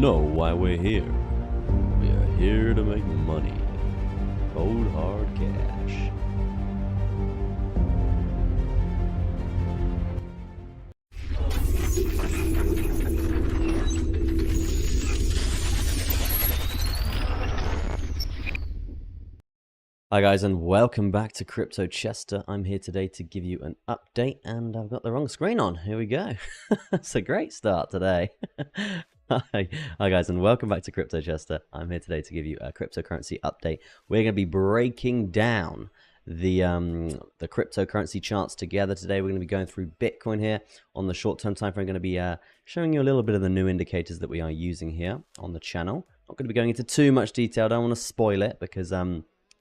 know why we're here. We are here to make money. Cold hard cash. Hi guys, and welcome back to Crypto Chester. I'm here today to give you an update, and I've got the wrong screen on. Here we go. It's a great start today. Hi guys, and welcome back to Crypto Chester. I'm here today to give you a cryptocurrency update. We're going to be breaking down the cryptocurrency charts together today. We're going to be going through Bitcoin here on the short-term time frame. I'm going to be showing you a little bit of the new indicators that we are using here on the channel. Not going to be going into too much detail. I don't want to spoil it because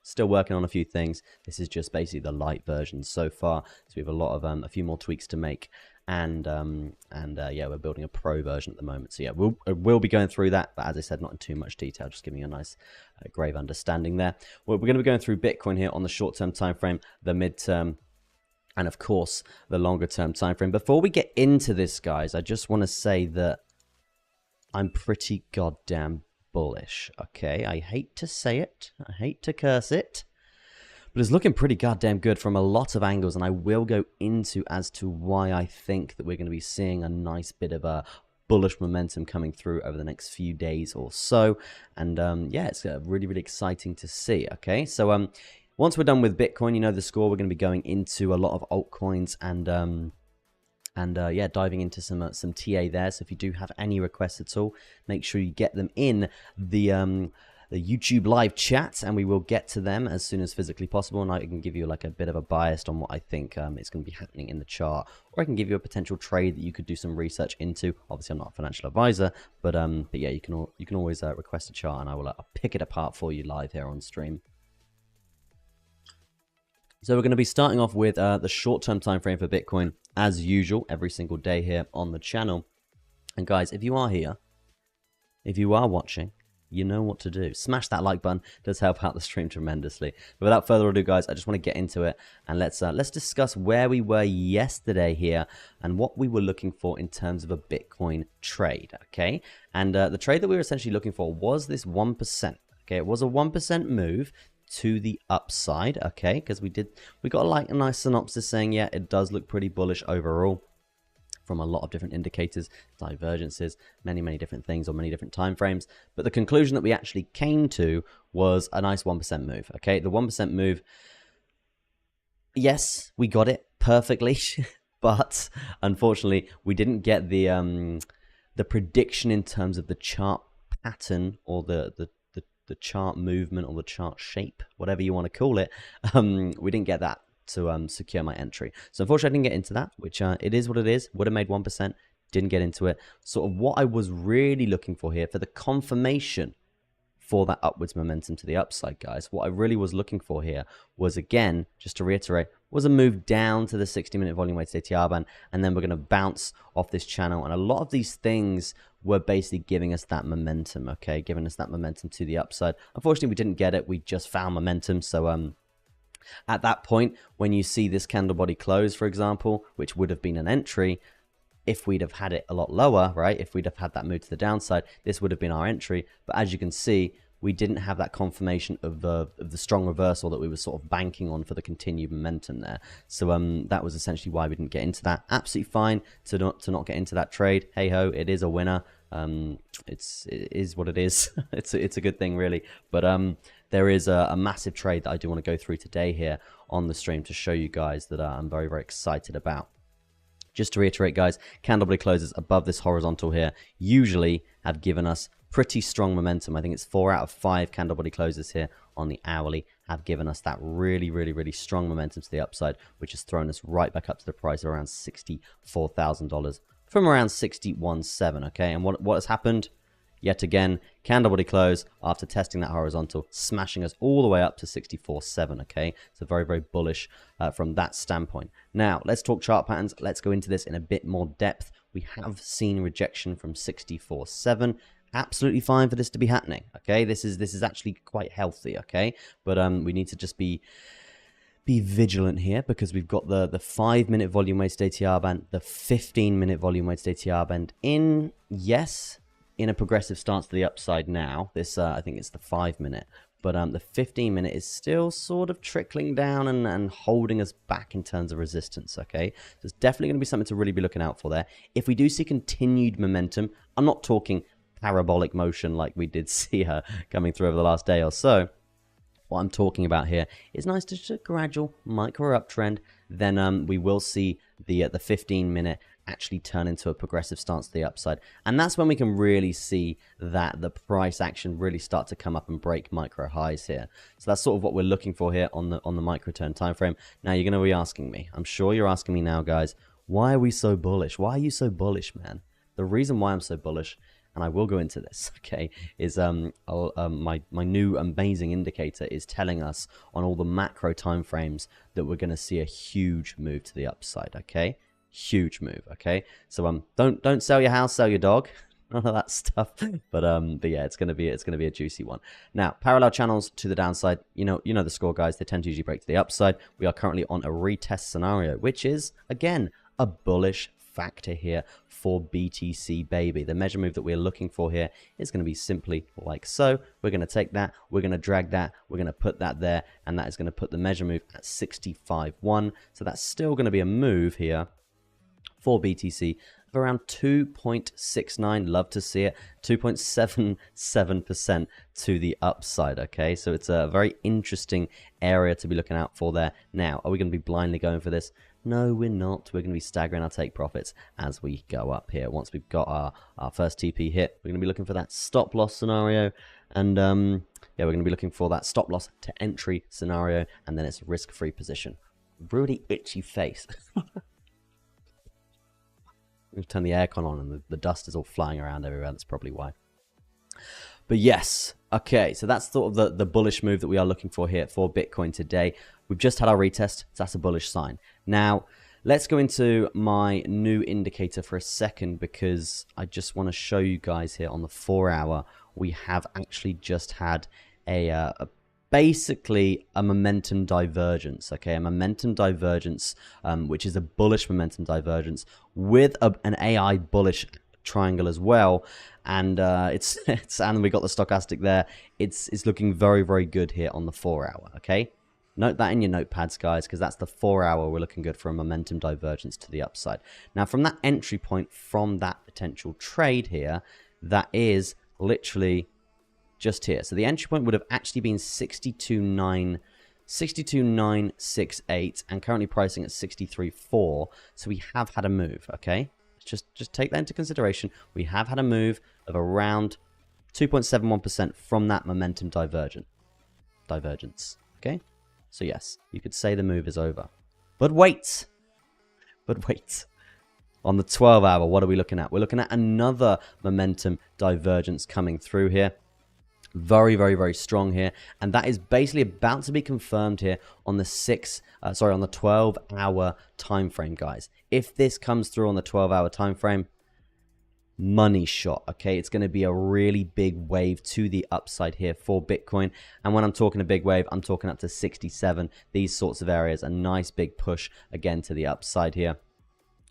still working on a few things. This is just basically the light version so far. So we have a lot of a few more tweaks to make, and yeah, we're building a pro version at the moment. So yeah, we'll be going through that, but as I said, not in too much detail. Just giving you a nice grave understanding there. Well, we're going to be going through Bitcoin here on the short-term time frame, the mid-term, and of course the longer-term time frame. Before we get into this, guys, I just want to say that I'm pretty goddamn bullish. Okay, I hate to say it, I hate to curse it, but it's looking pretty goddamn good from a lot of angles, and I will go into as to why I think that we're going to be seeing a nice bit of a bullish momentum coming through over the next few days or so. And yeah, it's really exciting to see. Okay, so once we're done with Bitcoin, you know the score, we're going to be going into a lot of altcoins and yeah, diving into some TA there. So if you do have any requests at all, make sure you get them in the YouTube live chat, and we will get to them as soon as physically possible. And I can give you like a bit of a bias on what I think is going to be happening in the chart, or I can give you a potential trade that you could do some research into. Obviously, I'm not a financial advisor, but yeah, you can always request a chart, and I will I'll pick it apart for you live here on stream. So we're going to be starting off with the short-term time frame for Bitcoin, as usual, every single day here on the channel. And guys, if you are here, if you are watching, you know what to do. Smash that like button. It does help out the stream tremendously. But without further ado, guys, I just want to get into it, and let's discuss where we were yesterday here and what we were looking for in terms of a Bitcoin trade. Okay, and the trade that we were essentially looking for was this 1%. Okay, it was a 1% move to the upside, okay, because we got like a nice synopsis saying, yeah, it does look pretty bullish overall from a lot of different indicators, divergences, many different things on many different time frames. But the conclusion that we actually came to was a nice 1% move. Okay, the 1% move, yes, we got it perfectly, but unfortunately we didn't get the prediction in terms of the chart pattern, or the chart movement, or the chart shape, whatever you want to call it. We didn't get that to secure my entry. So unfortunately I didn't get into that, which it is what it is. Would have made 1%, didn't get into it. Sort of what I was really looking for here, for the confirmation for that upwards momentum to the upside, guys, what I really was looking for here was, again, just to reiterate, was a move down to the 60-minute volume weighted ATR band, and then we're going to bounce off this channel. And a lot of these things were basically giving us that momentum, okay, giving us that momentum to the upside. Unfortunately, we didn't get it. We just found momentum. So at that point, when you see this candle body close, for example, which would have been an entry, if we'd have had it a lot lower, right, if we'd have had that move to the downside, this would have been our entry. But as you can see, we didn't have that confirmation of the strong reversal that we were sort of banking on for the continued momentum there. So that was essentially why we didn't get into that. Absolutely fine to not get into that trade. Hey ho, it is a winner. It is what it is. it's a good thing, really. But there is a massive trade that I do want to go through today here on the stream to show you guys that I'm very excited about. Just to reiterate, guys, candle body closes above this horizontal here usually have given us pretty strong momentum. I think it's 4 out of 5 candle body closes here on the hourly have given us that really strong momentum to the upside, which has thrown us right back up to the price of around $64,000 from around 61.7. Okay, and what has happened? Yet again, candle body close after testing that horizontal, smashing us all the way up to 64.7. Okay, so very bullish from that standpoint. Now let's talk chart patterns. Let's go into this in a bit more depth. We have seen rejection from 64.7. Absolutely fine for this to be happening. Okay, this is actually quite healthy. Okay, but we need to just be vigilant here, because we've got the 5-minute volume weighted ATR band, the 15-minute volume weighted ATR band in, yes, in a progressive stance to the upside now. This, I think it's the 5-minute. But the 15-minute is still sort of trickling down and holding us back in terms of resistance, okay? So it's definitely going to be something to really be looking out for there. If we do see continued momentum, I'm not talking parabolic motion like we did see her coming through over the last day or so. What I'm talking about here is nice, just a gradual micro uptrend. Then we will see the 15-minute actually turn into a progressive stance to the upside, and that's when we can really see that the price action really start to come up and break micro highs here. So that's sort of what we're looking for here on the micro turn time frame. Now you're going to be asking me, I'm sure you're asking me now, guys, why are we so bullish? Why are you so bullish, man? The reason why I'm so bullish, and I will go into this, okay, is my new amazing indicator is telling us on all the macro time frames that we're going to see a huge move to the upside, okay? Huge move, okay? So don't sell your house, sell your dog. None of that stuff. But yeah, it's gonna be a juicy one. Now, parallel channels to the downside, you know the score, guys. They tend to usually break to the upside. We are currently on a retest scenario, which is again a bullish factor here for BTC, baby. The measure move that we're looking for here is going to be simply like so. We're going to take that, we're going to drag that, we're going to put that there, and that is going to put the measure move at 65.1. So that's still going to be a move here for BTC of around 2.69, love to see it, 2.77% to the upside, okay? So it's a very interesting area to be looking out for there. Now, are we going to be blindly going for this? No, we're not. We're going to be staggering our take profits as we go up here. Once we've got our first TP hit, we're going to be looking for that stop loss scenario, and yeah, we're going to be looking for that stop loss to entry scenario, and then it's a risk-free position. Really itchy face. We've turned the aircon on and the dust is all flying around everywhere. That's probably why. But yes, okay, so that's sort of the bullish move that we are looking for here for Bitcoin today. We've just had our retest, so that's a bullish sign. Now, let's go into my new indicator for a second, because I just want to show you guys here on the 4-hour, we have actually just had basically a momentum divergence, okay? A momentum divergence, which is a bullish momentum divergence with an AI bullish triangle as well. And and we got the stochastic there. It's looking very, very good here on the 4-hour, okay? Note that in your notepads, guys, because that's the 4-hour. We're looking good for a momentum divergence to the upside. Now, from that entry point, from that potential trade here, that is literally just here. So the entry point would have actually been 62.968 and currently pricing at 63.4. So we have had a move, okay? Just take that into consideration. We have had a move of around 2.71% from that momentum divergence, okay? So yes, you could say the move is over. But wait. On the 12-hour, what are we looking at? We're looking at another momentum divergence coming through here. Very, very, very strong here, and that is basically about to be confirmed here on the 12-hour time frame, guys. If this comes through on the 12-hour time frame, money shot, okay? It's going to be a really big wave to the upside here for Bitcoin, and when I'm talking a big wave, I'm talking up to 67. These sorts of areas, a nice big push again to the upside here.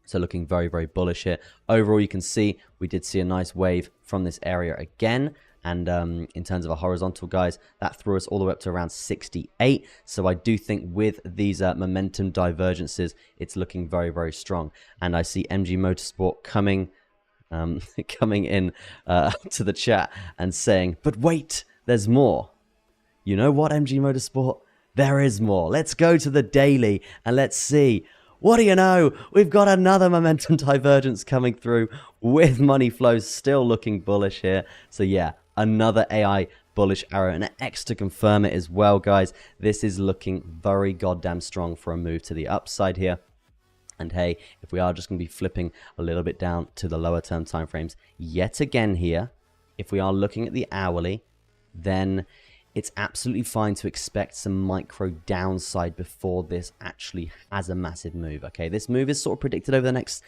So looking very, very bullish here. Overall, you can see we did see a nice wave from this area again. And in terms of a horizontal, guys, that threw us all the way up to around 68. So I do think with these momentum divergences, it's looking very, very strong. And I see MG Motorsport coming in to the chat and saying, but wait, there's more. You know what, MG Motorsport? There is more. Let's go to the daily and let's see. What do you know? We've got another momentum divergence coming through with money flows still looking bullish here. So yeah, another AI bullish arrow and an X to confirm it as well, guys. This is looking very goddamn strong for a move to the upside here. And hey, if we are just going to be flipping a little bit down to the lower term time frames yet again here, if we are looking at the hourly, then it's absolutely fine to expect some micro downside before this actually has a massive move, okay? This move is sort of predicted over the next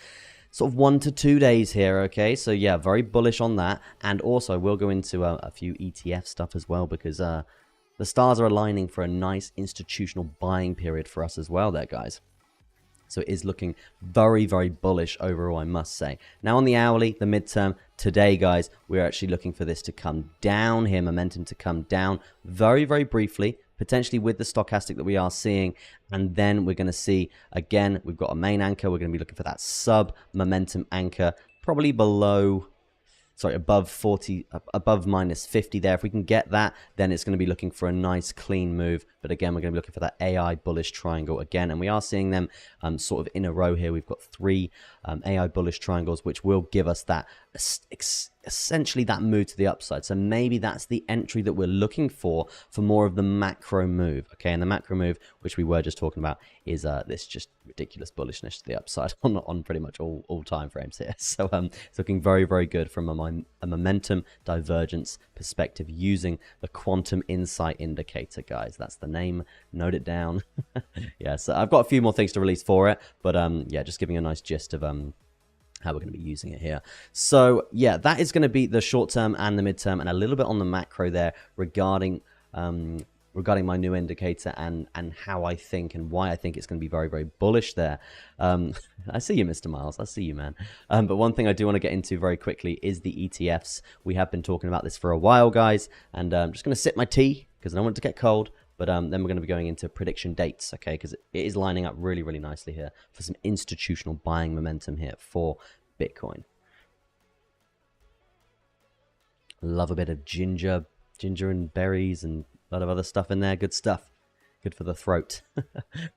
sort of 1 to 2 days here, okay? So yeah, very bullish on that. And also we'll go into a few ETF stuff as well, because the stars are aligning for a nice institutional buying period for us as well there, guys. So it is looking very, very bullish overall, I must say. Now on the hourly, the midterm, today, guys, we're actually looking for this to come down here, momentum to come down very, very briefly, potentially with the stochastic that we are seeing. And then we're going to see, again, we've got a main anchor. We're going to be looking for that sub momentum anchor, probably below... sorry, above 40, above minus 50 there. If we can get that, then it's going to be looking for a nice clean move. But again, we're going to be looking for that AI bullish triangle again. And we are seeing them sort of in a row here. We've got 3 AI bullish triangles, which will give us that essentially that move to the upside. So maybe that's the entry that we're looking for more of the macro move. Okay, and the macro move, which we were just talking about, is this just ridiculous bullishness to the upside on pretty much all time frames here. So it's looking very, very good from a momentum divergence perspective using the quantum insight indicator, guys. That's the name. Note it down. Yeah, so I've got a few more things to release for it, but yeah, just giving a nice gist of how we're going to be using it here. So yeah, that is going to be the short term and the midterm, and a little bit on the macro there regarding my new indicator and how I think and why I think it's going to be very, very bullish there. I see you, Mr. Miles. I see you, man. But one thing I do want to get into very quickly is the ETFs. We have been talking about this for a while, guys, and I'm just going to sip my tea because I don't want it to get cold. But then we're going to be going into prediction dates, okay, because it is lining up really, really nicely here for some institutional buying momentum here for Bitcoin. Love a bit of ginger and berries and a lot of other stuff in there. Good stuff. Good for the throat. But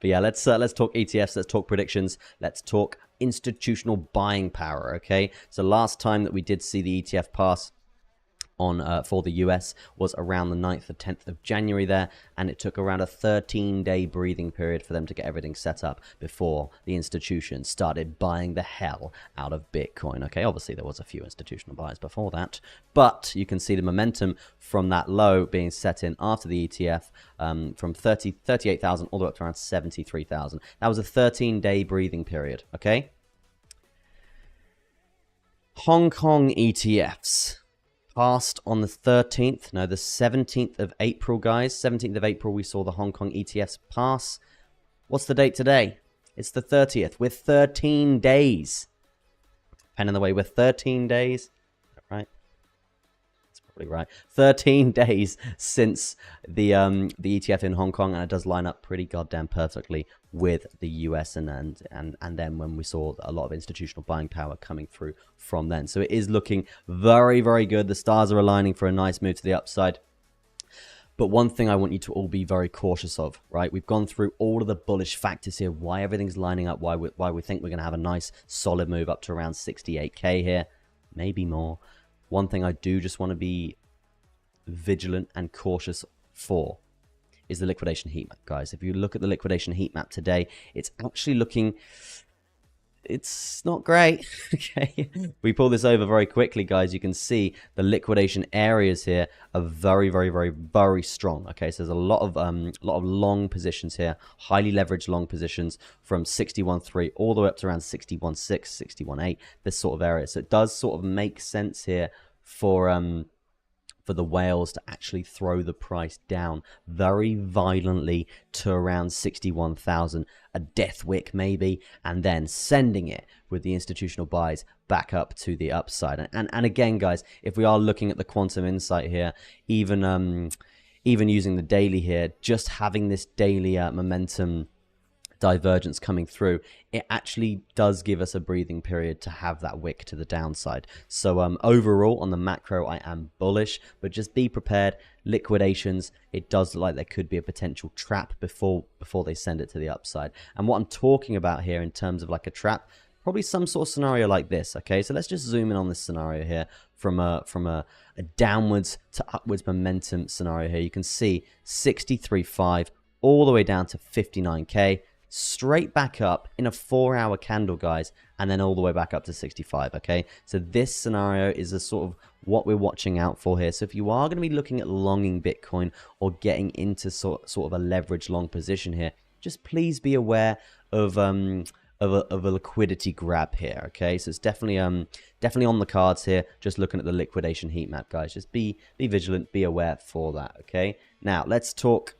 yeah, let's talk ETFs. Let's talk predictions. Let's talk institutional buying power, okay? So last time that we did see the ETF pass on for the US was around the 9th or 10th of January there, and it took around a 13-day breathing period for them to get everything set up before the institutions started buying the hell out of Bitcoin. Okay, obviously there was a few institutional buyers before that, but you can see the momentum from that low being set in after the ETF from 38,000 all the way up to around 73,000. That was a 13-day breathing period, okay? Hong Kong ETFs passed on the 13th, no, the 17th of April, guys. 17th of April, we saw the Hong Kong ETFs pass. What's the date today? It's the 30th. We're 13 days. Pen in the way, we're 13 days. Right? That's probably right. 13 days since the ETF in Hong Kong, and it does line up pretty goddamn perfectly with the US and then when we saw a lot of institutional buying power coming through from then. So it is looking very, very good. The stars are aligning for a nice move to the upside. But one thing I want you to all be very cautious of, right? We've gone through all of the bullish factors here, why everything's lining up, why we think we're going to have a nice solid move up to around 68K here, maybe more. One thing I do just want to be vigilant and cautious for is the liquidation heat map, guys. If you look at the liquidation heat map today, it's actually looking, it's not great. Okay, we pull this over very quickly, guys. You can see the liquidation areas here are very, very, very, very strong. Okay, so there's a lot of long positions here, highly leveraged long positions from 61.3 all the way up to around 61.6, 61.8, this sort of area. So it does sort of make sense here for the whales to actually throw the price down very violently to around 61,000, a death wick maybe, and then sending it with the institutional buys back up to the upside. And again, guys, if we are looking at the quantum insight here, even using the daily here, just having this daily momentum divergence coming through, it actually does give us a breathing period to have that wick to the downside. So overall on the macro, I am bullish, but just be prepared. Liquidations, it does look like there could be a potential trap before they send it to the upside. And what I'm talking about here in terms of like a trap, probably some sort of scenario like this. Okay, so let's just zoom in on this scenario here from a downwards to upwards momentum scenario here. You can see 63.5 all the way down to 59K, straight back up in a 4-hour candle, guys, and then all the way back up to 65. Okay, so this scenario is a sort of what we're watching out for here. So if you are going to be looking at longing Bitcoin or getting into sort of a leverage long position here, just please be aware of a liquidity grab here. Okay, so it's definitely on the cards here. Just looking at the liquidation heat map, guys, just be vigilant, be aware for that. Okay, now let's talk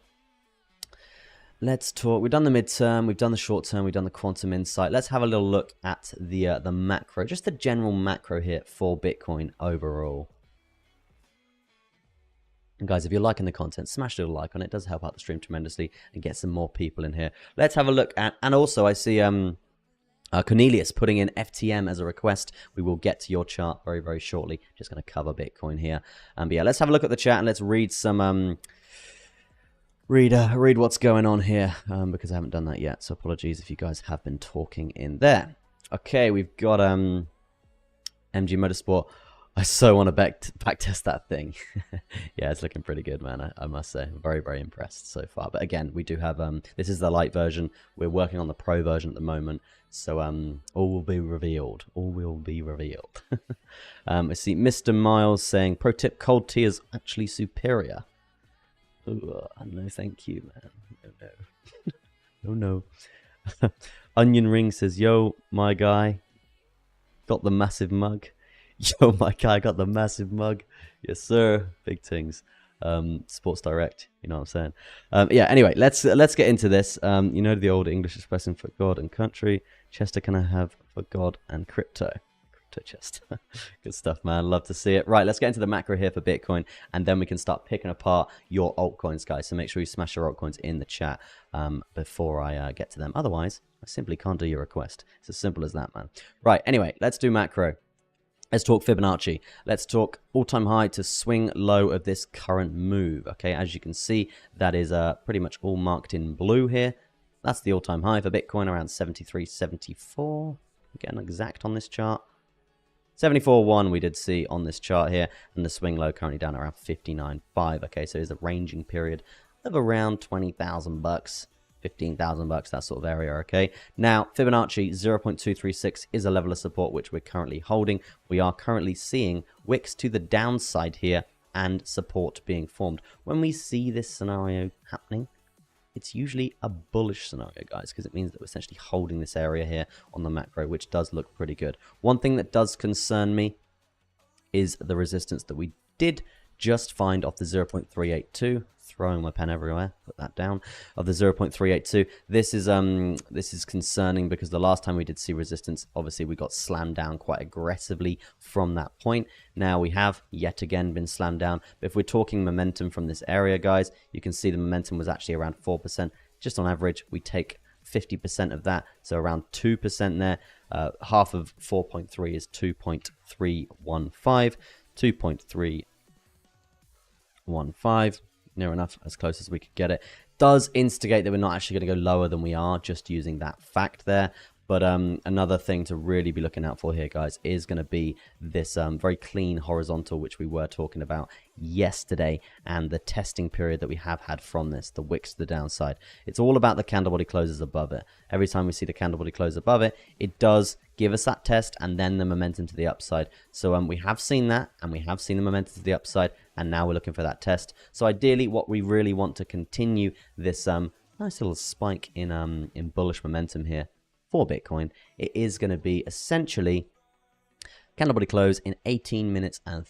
let's talk. We've done the midterm, we've done the short term, we've done the quantum insight. Let's have a little look at the macro, just the general macro here for Bitcoin overall. And guys, if you're liking the content, smash a little like on it. It does help out the stream tremendously and get some more people in here. Let's have a look at, and also I see Cornelius putting in FTM as a request. We will get to your chart very, very shortly. Just going to cover Bitcoin here. But yeah, let's have a look at the chat and let's read some read what's going on here, because I haven't done that yet. So apologies if you guys have been talking in there. Okay, we've got MG Motorsport. I so want to back test that thing. Yeah, it's looking pretty good, man. I must say, very, very impressed so far. But again, we do have this is the light version. We're working on the pro version at the moment, so all will be revealed. All will be revealed. I see Mr. Miles saying, "Pro tip: cold tea is actually superior." Ooh, no, thank you, man. No. Onion Ring says, "Yo, my guy, got the massive mug." Yo, my guy got the massive mug. Yes, sir. Big things. Sports Direct. You know what I'm saying? Yeah. Anyway, let's get into this. You know the old English expression for God and country. Chester, can I have for God and crypto? Crypto Chester. Good stuff, man. Love to see it. Right. Let's get into the macro here for Bitcoin, and then we can start picking apart your altcoins, guys. So make sure you smash your altcoins in the chat before I get to them. Otherwise, I simply can't do your request. It's as simple as that, man. Right. Anyway, let's do macro. Let's talk Fibonacci. Let's talk all-time high to swing low of this current move. Okay, as you can see, that is pretty much all marked in blue here. That's the all-time high for Bitcoin, around 73.74. Again, exact on this chart. 74.1 we did see on this chart here, and the swing low currently down around 59.5. Okay, so there's a ranging period of around 20,000 bucks. 15,000 bucks, that sort of area. Okay, now Fibonacci 0.236 is a level of support which we're currently holding. We are currently seeing wicks to the downside here and support being formed. When we see this scenario happening, it's usually a bullish scenario, guys, because it means that we're essentially holding this area here on the macro, which does look pretty good. One thing that does concern me is the resistance that we did just find off the 0.382. Throwing my pen everywhere, put that down, of the 0.382. This is concerning because the last time we did see resistance, obviously we got slammed down quite aggressively from that point. Now we have yet again been slammed down. But if we're talking momentum from this area, guys, you can see the momentum was actually around 4%. Just on average, we take 50% of that, so around 2% there. Half of 4.3 is 2.315. 2.315. Near enough, as close as we could get it. Does instigate that we're not actually going to go lower than we are, just using that fact there. But another thing to really be looking out for here, guys, is going to be this very clean horizontal, which we were talking about yesterday, and the testing period that we have had from this, the wicks to the downside. It's all about the candle body closes above it. Every time we see the candle body close above it, it does give us that test and then the momentum to the upside. So we have seen that, and we have seen the momentum to the upside, and now we're looking for that test. So ideally, what we really want to continue this nice little spike in bullish momentum here for Bitcoin, it is going to be essentially candle body close in 18 minutes and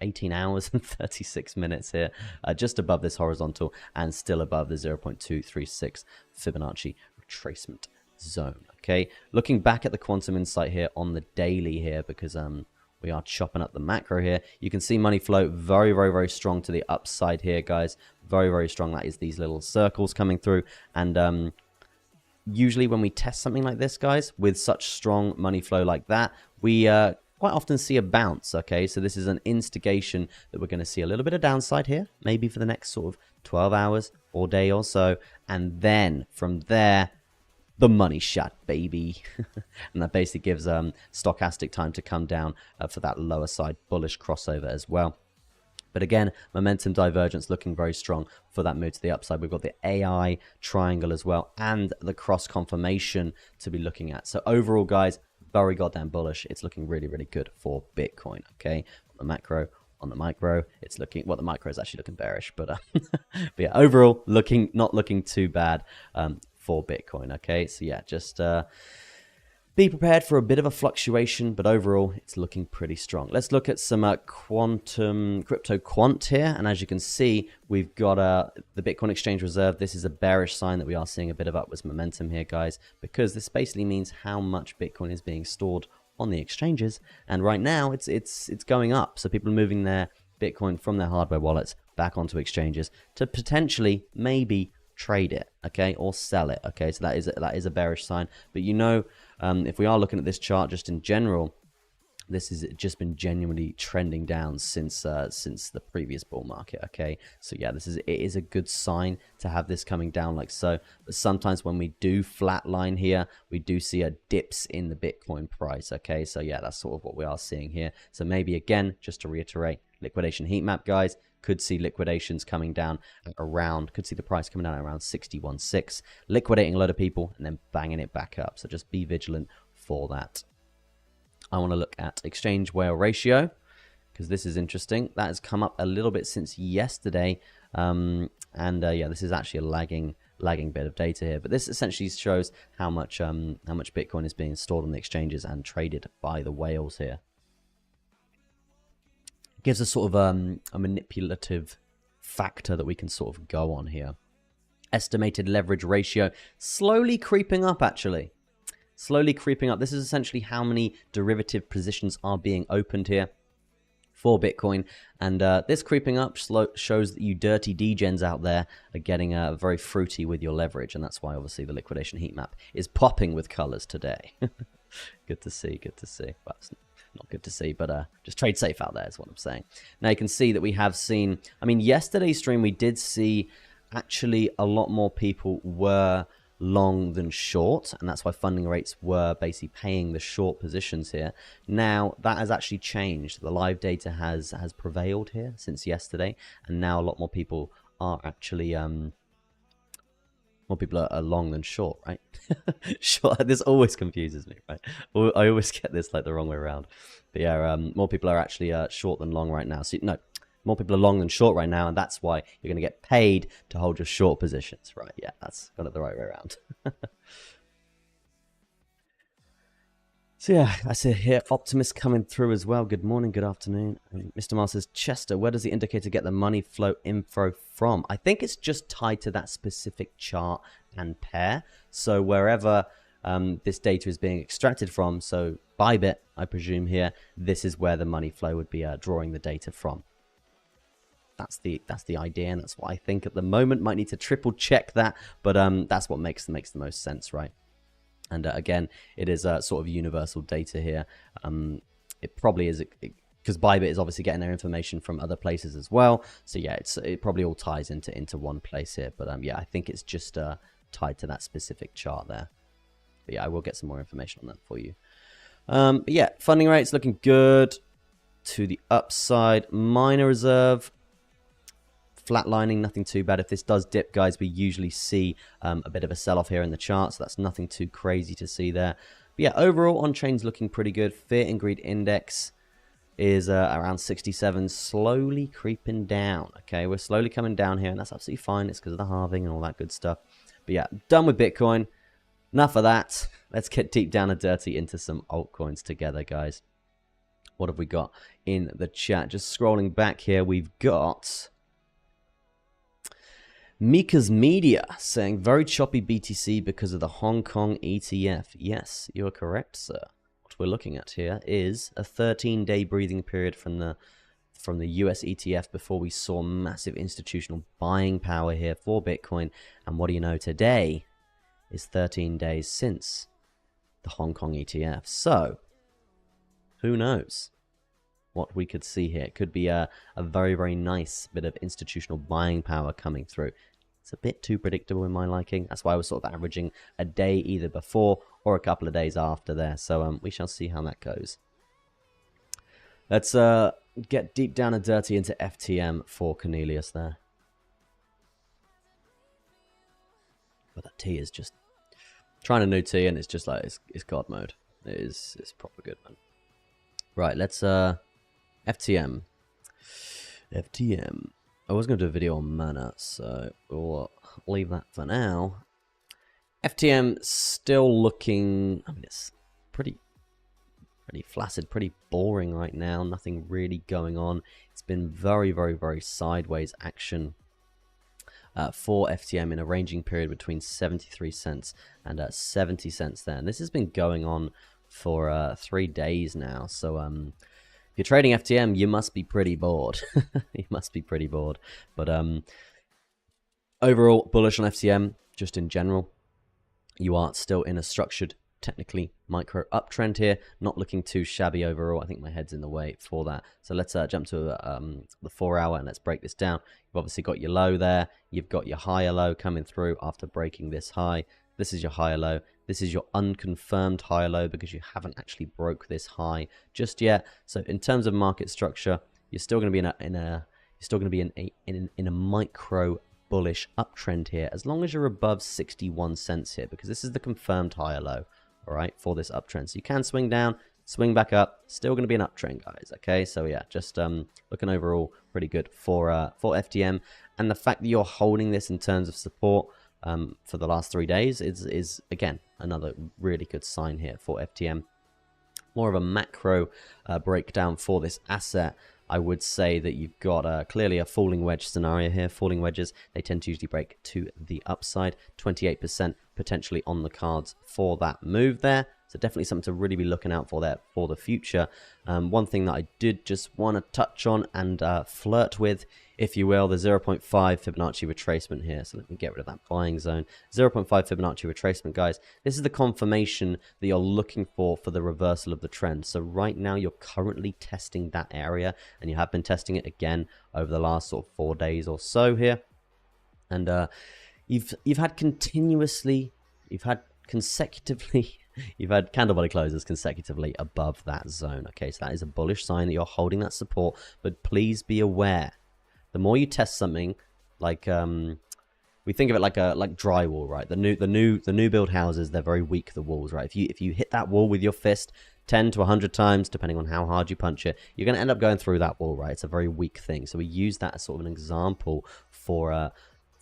18 hours and 36 minutes here, just above this horizontal and still above the 0.236 Fibonacci retracement zone. Okay, looking back at the quantum insight here on the daily here, because we are chopping up the macro here. You can see money flow very, very, very strong to the upside here, guys. Very, very strong. That is these little circles coming through. And usually when we test something like this, guys, with such strong money flow like that, we quite often see a bounce. Okay, so this is an instigation that we're going to see a little bit of downside here, maybe for the next sort of 12 hours or day or so. And then from there, the money shot, baby. And that basically gives stochastic time to come down for that lower side bullish crossover as well. But again, momentum divergence looking very strong for that move to the upside. We've got the AI triangle as well, and the cross confirmation to be looking at. So overall, guys, very goddamn bullish. It's looking really, really good for Bitcoin. Okay, on the macro, on the micro, it's looking, well, the micro is actually looking bearish, but yeah, overall, not looking too bad for Bitcoin. Okay, so yeah, just Be prepared for a bit of a fluctuation, but overall, it's looking pretty strong. Let's look at some crypto quant here. And as you can see, we've got the Bitcoin Exchange Reserve. This is a bearish sign that we are seeing a bit of upwards momentum here, guys, because this basically means how much Bitcoin is being stored on the exchanges. And right now, it's going up. So people are moving their Bitcoin from their hardware wallets back onto exchanges to potentially maybe trade it, okay, or sell it, okay. So that is a bearish sign. But you know, if we are looking at this chart just in general, this has just been genuinely trending down since the previous bull market, okay. So yeah, it is a good sign to have this coming down like so. But sometimes when we do flatline here, we do see a dips in the Bitcoin price, okay. So yeah, that's sort of what we are seeing here. So maybe again, just to reiterate, liquidation heat map, guys, could see liquidations coming down at around, could see the price coming down at around 61.6, liquidating a lot of people and then banging it back up. So just be vigilant for that. I want to look at exchange whale ratio because this is interesting. That has come up a little bit since yesterday. Yeah, this is actually a lagging bit of data here, but this essentially shows how much Bitcoin is being stored on the exchanges and traded by the whales here. Gives us sort of a manipulative factor that we can sort of go on here. Estimated leverage ratio slowly creeping up, actually. Slowly creeping up. This is essentially how many derivative positions are being opened here for Bitcoin. And this creeping up shows that you dirty degens out there are getting very fruity with your leverage. And that's why, obviously, the liquidation heat map is popping with colors today. Good to see, good to see. Well, not good to see, but just trade safe out there is what I'm saying. Now you can see that we have seen, I mean, yesterday's stream we did see actually a lot more people were long than short, and that's why funding rates were basically paying the short positions here. Now that has actually changed. The live data has prevailed here since yesterday, and now a lot more people are actually more people are long than short, right? Short. This always confuses me, right? I always get this like the wrong way around. But yeah, more people are actually short than long right now. So no, more people are long than short right now, and that's why you're going to get paid to hold your short positions, right? Yeah, that's got it the right way around. So yeah, I see here Optimist coming through as well. Good morning, good afternoon. Mr. Mars says, Chester, where does the indicator get the money flow info from? I think it's just tied to that specific chart and pair. So wherever this data is being extracted from, so Bybit, I presume here, this is where the money flow would be drawing the data from. That's the idea, and that's what I think at the moment. Might need to triple check that, but that's what makes the most sense, right? And again, it is sort of universal data here. It probably is, because Bybit is obviously getting their information from other places as well. So yeah, it probably all ties into one place here. But yeah, I think it's just tied to that specific chart there. But yeah, I will get some more information on that for you. But yeah, funding rates looking good to the upside. Minor reserve flatlining, nothing too bad. If this does dip, guys, we usually see a bit of a sell-off here in the chart, so that's nothing too crazy to see there. But yeah, overall, on-chain's looking pretty good. Fear and Greed Index is around 67, slowly creeping down. Okay, we're slowly coming down here, and that's absolutely fine. It's because of the halving and all that good stuff. But yeah, done with Bitcoin. Enough of that. Let's get deep down and dirty into some altcoins together, guys. What have we got in the chat? Just scrolling back here, we've got Mika's Media saying very choppy BTC because of the Hong Kong ETF. Yes, you are correct, sir. What we're looking at here is a 13-day breathing period from the US ETF before we saw massive institutional buying power here for Bitcoin. And what do you know, today is 13 days since the Hong Kong ETF. So who knows what we could see here? It could be a very, very nice bit of institutional buying power coming through. It's a bit too predictable in my liking. That's why I was sort of averaging a day either before or a couple of days after there. So we shall see how that goes. Let's get deep down and dirty into FTM for Cornelius there. But that T is just trying a new T, and it's just like it's God mode. It's proper good, man. Right, let's FTM. I was going to do a video on mana, so we'll leave that for now. FTM still looking, I mean, pretty flaccid, pretty boring right now. Nothing really going on. It's been very, very, very sideways action for FTM in a ranging period between 73 cents and 70 cents there. And this has been going on for 3 days now. So if you're trading FTM, you must be pretty bored. You must be pretty bored. But overall, bullish on FTM, just in general. You are still in a structured, technically micro uptrend here, not looking too shabby overall. I think my head's in the way for that. So let's jump to the 4 hour and let's break this down. You've obviously got your low there. You've got your higher low coming through after breaking this high. This is your higher low. This is your unconfirmed higher low because you haven't actually broke this high just yet. So in terms of market structure, you're still going to be in a micro bullish uptrend here as long as you're above 61 cents here, because this is the confirmed higher low. All right, for this uptrend. So you can swing down, swing back up, still going to be an uptrend, guys. Okay, so yeah, just looking overall pretty good for FTM. And the fact that you're holding this in terms of support for the last 3 days is again another really good sign here for FTM. More of a macro breakdown for this asset. I would say that you've got clearly a falling wedge scenario here. Falling wedges, they tend to usually break to the upside. 28% potentially on the cards for that move there. So definitely something to really be looking out for there for the future. One thing that I did just want to touch on and flirt with, if you will, the 0.5 Fibonacci retracement here. So let me get rid of that buying zone. 0.5 Fibonacci retracement, guys. This is the confirmation that you're looking for the reversal of the trend. So right now you're currently testing that area, and you have been testing it again over the last sort of 4 days or so here. And you've had consecutively you've had candle body closes consecutively above that zone. Okay, so that is a bullish sign that you're holding that support. But please be aware, the more you test something, like we think of it like drywall, right? The new build houses, they're very weak, the walls, right? If you hit that wall with your fist 10 to 100 times, depending on how hard you punch it, you're going to end up going through that wall, right? It's a very weak thing. So we use that as sort of an example for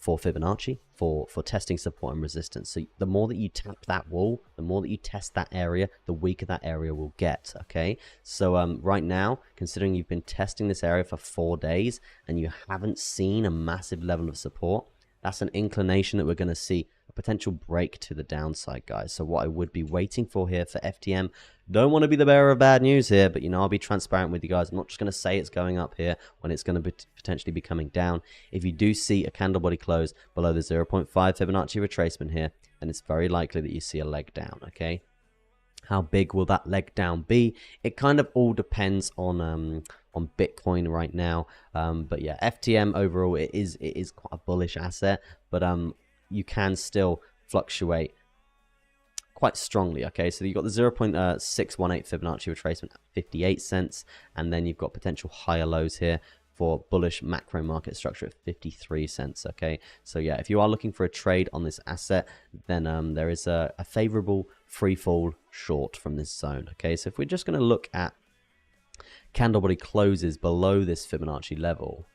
Fibonacci, for testing support and resistance. So the more that you tap that wall, the more that you test that area, the weaker that area will get, okay? So right now, considering you've been testing this area for 4 days and you haven't seen a massive level of support, that's an inclination that we're going to see a potential break to the downside, guys. So what I would be waiting for here for FTM, don't want to be the bearer of bad news here, but, you know, I'll be transparent with you guys. I'm not just going to say it's going up here when it's going to potentially be coming down. If you do see a candle body close below the 0.5 Fibonacci retracement here, then it's very likely that you see a leg down, okay? How big will that leg down be? It kind of all depends on Bitcoin right now. But yeah, FTM overall, it is quite a bullish asset, but you can still fluctuate quite strongly, okay? So you've got the 0.618 Fibonacci retracement at 58 cents, and then you've got potential higher lows here for bullish macro market structure at 53 cents, okay? So yeah, if you are looking for a trade on this asset, then there is a favorable free fall short from this zone, okay? So if we're just going to look at candle body closes below this Fibonacci level,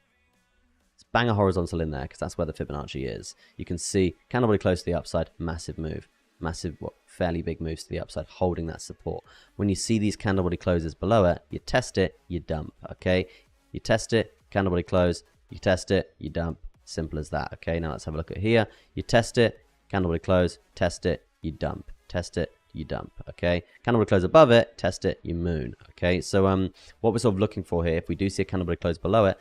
let's bang a horizontal in there because that's where the Fibonacci is. You can see candle body close to the upside, massive move. Massive, fairly big moves to the upside, holding that support. When you see these candle body closes below it, you test it, you dump, okay? You test it, candle body close, you test it, you dump. Simple as that, okay? Now let's have a look at here. You test it, candle body close, test it, you dump. Test it, you dump, okay? Candle body close above it, test it, you moon, okay? So what we're sort of looking for here, if we do see a candle body close below it,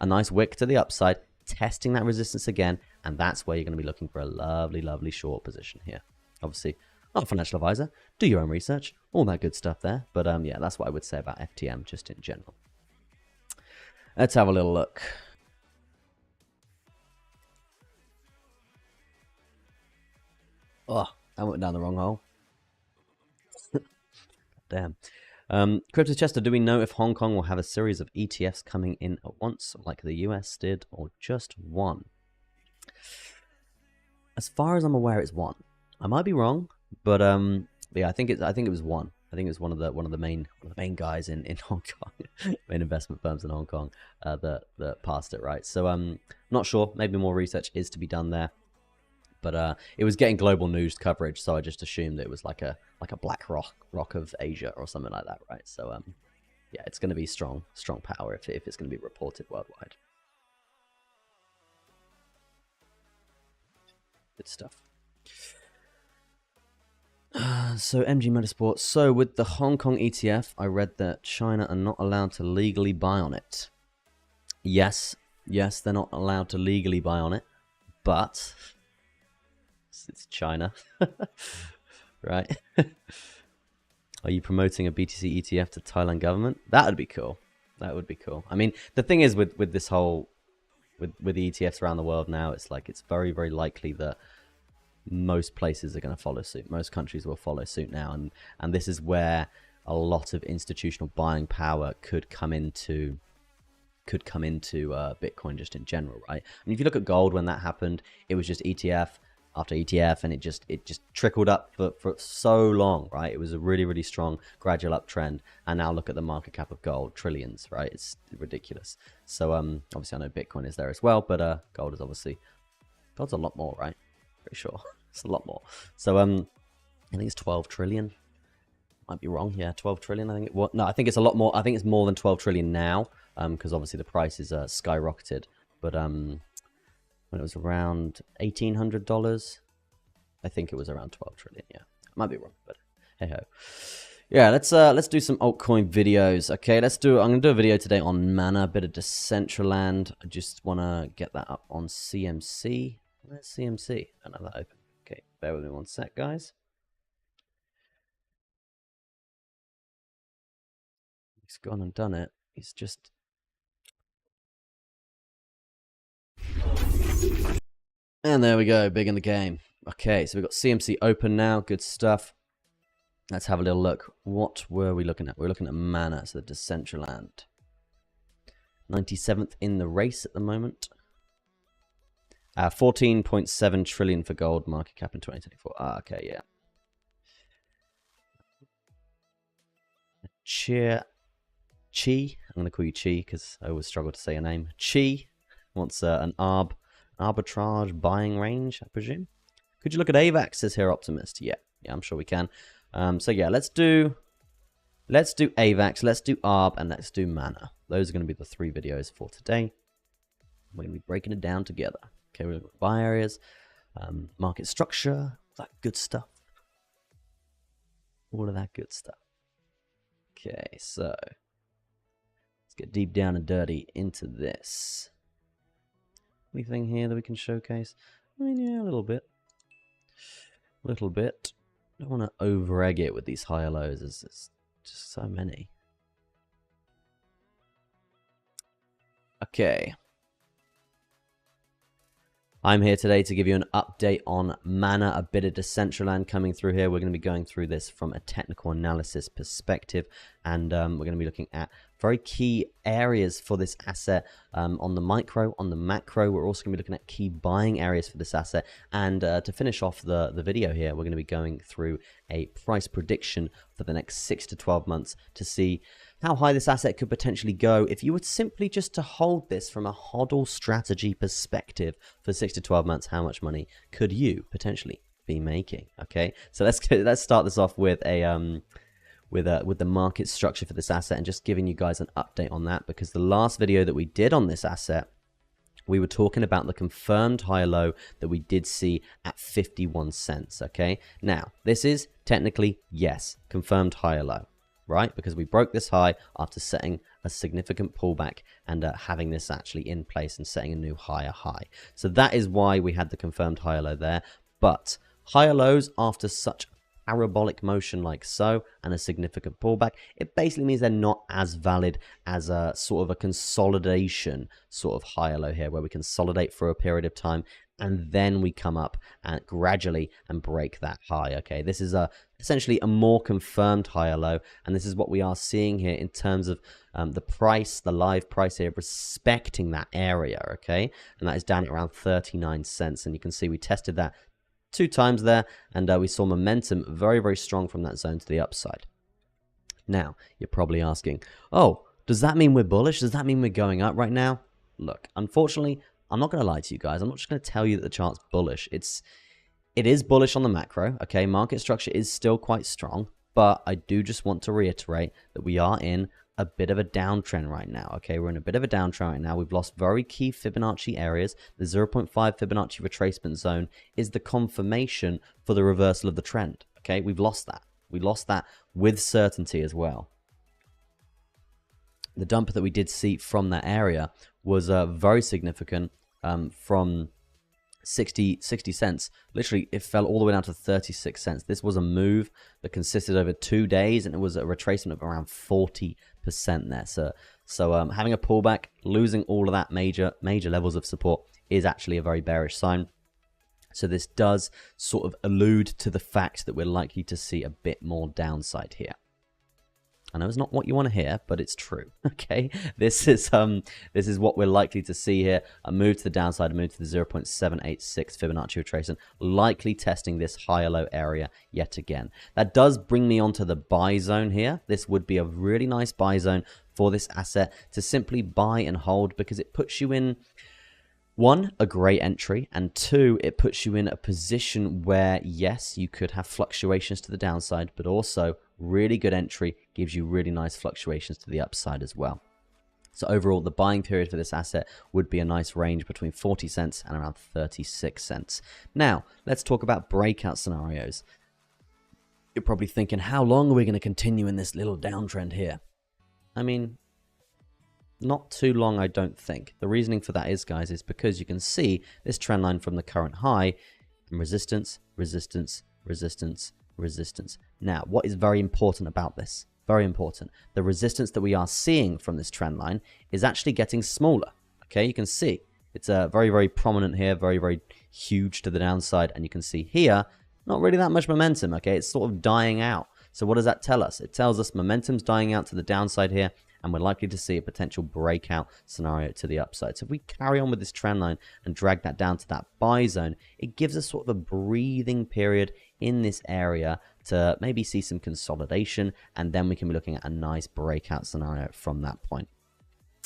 a nice wick to the upside, testing that resistance again, and that's where you're going to be looking for a lovely, lovely short position here. Obviously, not a financial advisor. Do your own research. All that good stuff there. But yeah, that's what I would say about FTM just in general. Let's have a little look. Oh, I went down the wrong hole. Damn. Crypto Chester, do we know if Hong Kong will have a series of ETFs coming in at once, like the US did, or just one? As far as I'm aware, it's one. I might be wrong, but yeah, I think it was one. I think it was one of the main guys in Hong Kong, main investment firms in Hong Kong that passed it, right? So not sure. Maybe more research is to be done there. But it was getting global news coverage, so I just assumed it was like a black rock of Asia or something like that, right? So yeah, it's going to be strong power if it's going to be reported worldwide. Good stuff. So MG Motorsport. So with the Hong Kong ETF, I read that China are not allowed to legally buy on it. Yes, they're not allowed to legally buy on it, but it's China, right? Are you promoting a BTC ETF to Thailand government? That would be cool. That would be cool. I mean, the thing is with this whole with the ETFs around the world now, it's like it's very, very likely that most places are going to follow suit. Most countries will follow suit now, and this is where a lot of institutional buying power could come into Bitcoin just in general, right? I mean, if you look at gold, when that happened, it was just ETF after ETF, and it just trickled up for so long, right? It was a really, really strong gradual uptrend, and now look at the market cap of gold, trillions, right? It's ridiculous. So obviously I know Bitcoin is there as well, but gold is obviously, gold's a lot more, right? Pretty sure it's a lot more. So I think it's 12 trillion. Might be wrong. Yeah, 12 trillion. I think no, I think it's a lot more. I think it's more than 12 trillion now, because obviously the price is skyrocketed. But when it was around $1,800, I think it was around 12 trillion. Yeah, I might be wrong, but hey ho. Yeah, let's do some altcoin videos. Okay, I'm gonna do a video today on Mana, a bit of Decentraland. I just wanna get that up on CMC. Where's CMC? I don't have that open. Okay, bear with me one sec, guys. He's gone and done it. He's just... And there we go, big in the game. Okay, so we've got CMC open now. Good stuff. Let's have a little look. What were we looking at? We're looking at Mana, so the Decentraland. 97th in the race at the moment. 14.7 trillion for gold market cap in 2024. Okay, yeah. Chi, I'm going to call you Chi because I always struggle to say your name. Chi wants an arbitrage buying range, I presume. Could you look at AVAX, says here Optimist? Yeah, I'm sure we can. So yeah, let's do AVAX, let's do ARB, and let's do Mana. Those are going to be the 3 videos for today. We're going to be breaking it down together. Okay, we're looking at buy areas, market structure, that good stuff. All of that good stuff. Okay, so let's get deep down and dirty into this. Anything here that we can showcase? I mean, yeah, a little bit. Don't want to over-egg it with these higher lows. There's just so many. Okay. I'm here today to give you an update on Mana, a bit of Decentraland coming through here. We're going to be going through this from a technical analysis perspective, and we're going to be looking at very key areas for this asset on the micro, on the macro. We're also going to be looking at key buying areas for this asset, and to finish off the video here, we're going to be going through a price prediction for the next 6 to 12 months to see how high this asset could potentially go if you were simply just to hold this from a hodl strategy perspective for 6 to 12 months. How much money could you potentially be making? Okay, so let's start this off with a with the market structure for this asset, and just giving you guys an update on that, because the last video that we did on this asset, we were talking about the confirmed high low that we did see at 51 cents. Okay, now this is technically, yes, confirmed higher low, right? Because we broke this high after setting a significant pullback and having this actually in place and setting a new higher high. So that is why we had the confirmed higher low there. But higher lows after such parabolic motion like so and a significant pullback, it basically means they're not as valid as a sort of a consolidation sort of higher low here, where we consolidate for a period of time and then we come up and gradually and break that high. Okay, this is essentially a more confirmed higher low, and this is what we are seeing here in terms of the price, the live price here, respecting that area. Okay, and that is down at around 39 cents, and you can see we tested that 2 times there, and we saw momentum very, very strong from that zone to the upside. Now you're probably asking, oh, does that mean we're bullish? Does that mean we're going up right now? Look, unfortunately, I'm not going to lie to you guys. I'm not just going to tell you that the chart's bullish. It is bullish on the macro. Okay, market structure is still quite strong, but I do just want to reiterate that we are in a bit of a downtrend right now. Okay, we're in a bit of a downtrend right now. We've lost very key Fibonacci areas. The 0.5 Fibonacci retracement zone is the confirmation for the reversal of the trend. Okay, we've lost that. We lost that with certainty as well. The dump that we did see from that area was very significant, from 60 cents. Literally, it fell all the way down to 36 cents. This was a move that consisted over 2 days, and it was a retracement of around 40% there. So having a pullback, losing all of that major levels of support is actually a very bearish sign. So this does sort of allude to the fact that we're likely to see a bit more downside here. I know it's not what you want to hear, but it's true. Okay, this is what we're likely to see here. A move to the downside, a move to the 0.786 Fibonacci retracement, likely testing this higher low area yet again. That does bring me onto the buy zone here. This would be a really nice buy zone for this asset to simply buy and hold, because it puts you in, one, a great entry, and two, it puts you in a position where, yes, you could have fluctuations to the downside, but also really good entry gives you really nice fluctuations to the upside as well. So overall, the buying period for this asset would be a nice range between 40 cents and around 36 cents. Now, let's talk about breakout scenarios. You're probably thinking, how long are we going to continue in this little downtrend here? I mean, not too long, I don't think. The reasoning for that is, guys, is because you can see this trend line from the current high, resistance, resistance, resistance, resistance. Now, what is very important about this? Very important. The resistance that we are seeing from this trend line is actually getting smaller. Okay, you can see it's very, very prominent here, very, very huge to the downside. And you can see here, not really that much momentum. Okay, it's sort of dying out. So what does that tell us? It tells us momentum's dying out to the downside here, and we're likely to see a potential breakout scenario to the upside. So if we carry on with this trend line and drag that down to that buy zone, it gives us sort of a breathing period in this area to maybe see some consolidation, and then we can be looking at a nice breakout scenario from that point.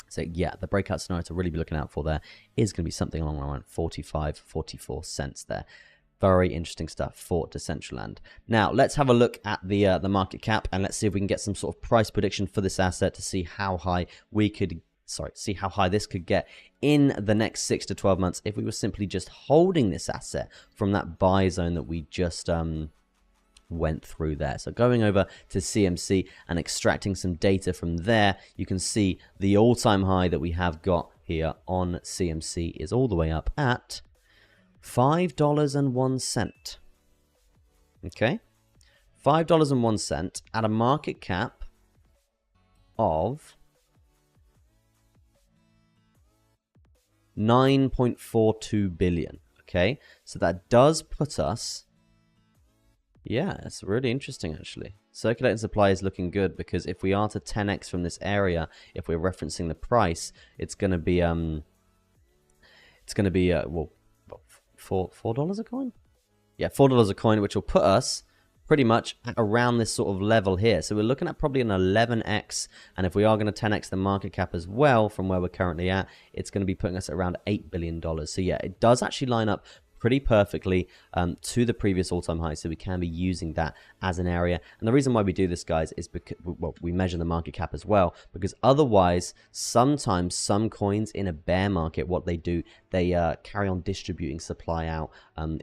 So yeah, the breakout scenario to really be looking out for there is going to be something along around 45, 44 cents there. Very interesting stuff for Decentraland. Now, let's have a look at the market cap, and let's see if we can get some sort of price prediction for this asset to see how high this could get in the next 6 to 12 months if we were simply just holding this asset from that buy zone that we just went through there. So going over to CMC and extracting some data from there, you can see the all-time high that we have got here on CMC is all the way up at $5.01. Okay, $5.01 at a market cap of 9.42 billion. Okay, so that does put us, yeah, it's really interesting actually. Circulating supply is looking good, because if we are to 10x from this area, if we're referencing the price, it's going to be well, $4 a coin? Yeah, $4 a coin, which will put us pretty much at around this sort of level here. So we're looking at probably an 11x, and if we are going to 10x the market cap as well from where we're currently at, it's going to be putting us at around $8 billion. So yeah, it does actually line up pretty perfectly to the previous all-time high, so we can be using that as an area. And the reason why we do this, guys, is because, well, we measure the market cap as well, because otherwise sometimes some coins in a bear market, what they do, they carry on distributing supply out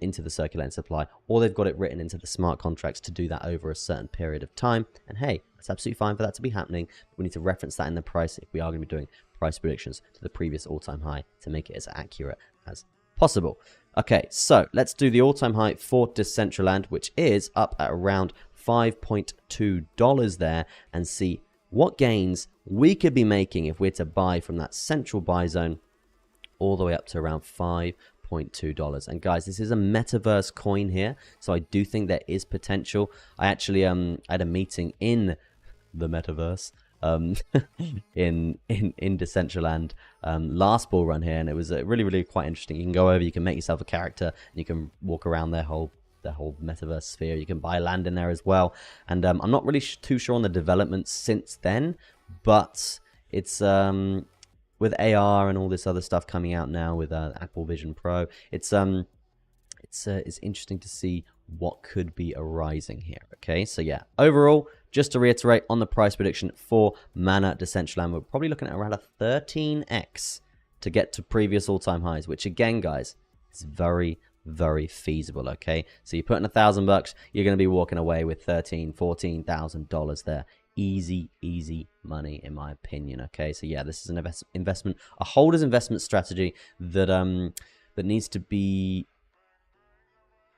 into the circulating supply, or they've got it written into the smart contracts to do that over a certain period of time. And hey, that's absolutely fine for that to be happening. We need to reference that in the price if we are going to be doing price predictions to the previous all-time high to make it as accurate as possible. Okay, so let's do the all-time high for Decentraland, which is up at around $5.2 there, and see what gains we could be making if we're to buy from that central buy zone all the way up to around $5.2. And guys, this is a metaverse coin here, so I do think there is potential. I actually had a meeting in the metaverse in Decentraland last bull run here, and it was really quite interesting. You can go over, you can make yourself a character, and you can walk around their whole metaverse sphere. You can buy land in there as well, and I'm not really too sure on the development since then, but it's with AR and all this other stuff coming out now with Apple Vision Pro, it's interesting to see what could be arising here. Okay, so yeah, overall, just to reiterate on the price prediction for Mana Decentraland, we're probably looking at around a 13x to get to previous all-time highs, which again, guys, is very, very feasible. Okay, so you're putting $1,000, you're going to be walking away with $14,000 there. Easy money, in my opinion. Okay, so yeah, this is an investment, a holder's investment strategy that that needs to be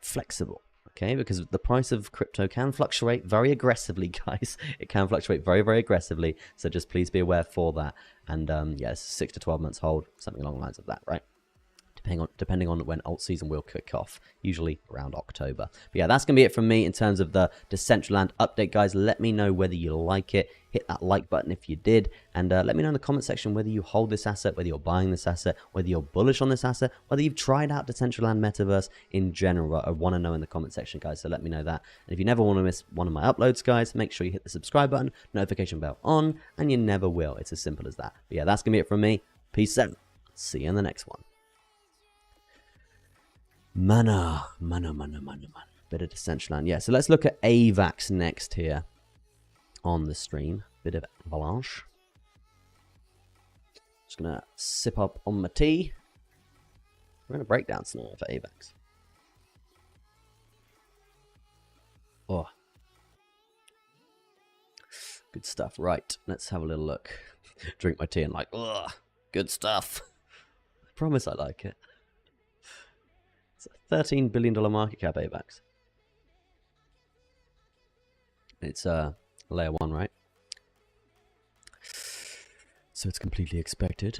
flexible. Okay, because the price of crypto can fluctuate very aggressively, guys. It can fluctuate very, very aggressively. So just please be aware for that. And yeah, it's 6 to 12 months hold, something along the lines of that, right? Depending on when alt season will kick off, usually around October. But yeah, that's going to be it from me in terms of the Decentraland update, guys. Let me know whether you like it. Hit that like button if you did. And let me know in the comment section whether you hold this asset, whether you're buying this asset, whether you're bullish on this asset, whether you've tried out Decentraland Metaverse in general. I want to know in the comment section, guys, so let me know that. And if you never want to miss one of my uploads, guys, make sure you hit the subscribe button, notification bell on, and you never will. It's as simple as that. But yeah, that's going to be it from me. Peace out. See you in the next one. Mana. Bit of Decentraland. Yeah, so let's look at AVAX next here on the stream. Bit of Avalanche. Just gonna sip up on my tea. We're gonna breakdown scenario for AVAX. Oh, good stuff. Right, let's have a little look. Drink my tea and like, ugh, good stuff. I promise I like it. It's a $13 billion market cap, AVAX. It's layer 1, right? So it's completely expected.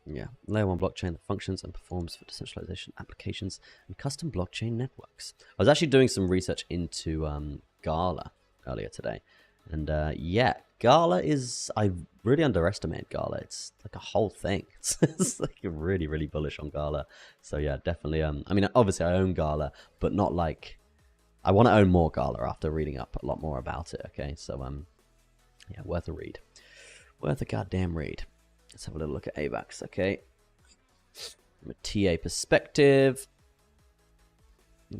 Yeah, layer 1 blockchain that functions and performs for decentralization applications and custom blockchain networks. I was actually doing some research into Gala earlier today. And yeah, Gala is, I really underestimated Gala. It's like a whole thing. It's like really, really bullish on Gala. So yeah, definitely. I mean, obviously I own Gala, but not like, I want to own more Gala after reading up a lot more about it. Okay, so yeah, worth a read. Worth a goddamn read. Let's have a little look at AVAX, okay? From a TA perspective,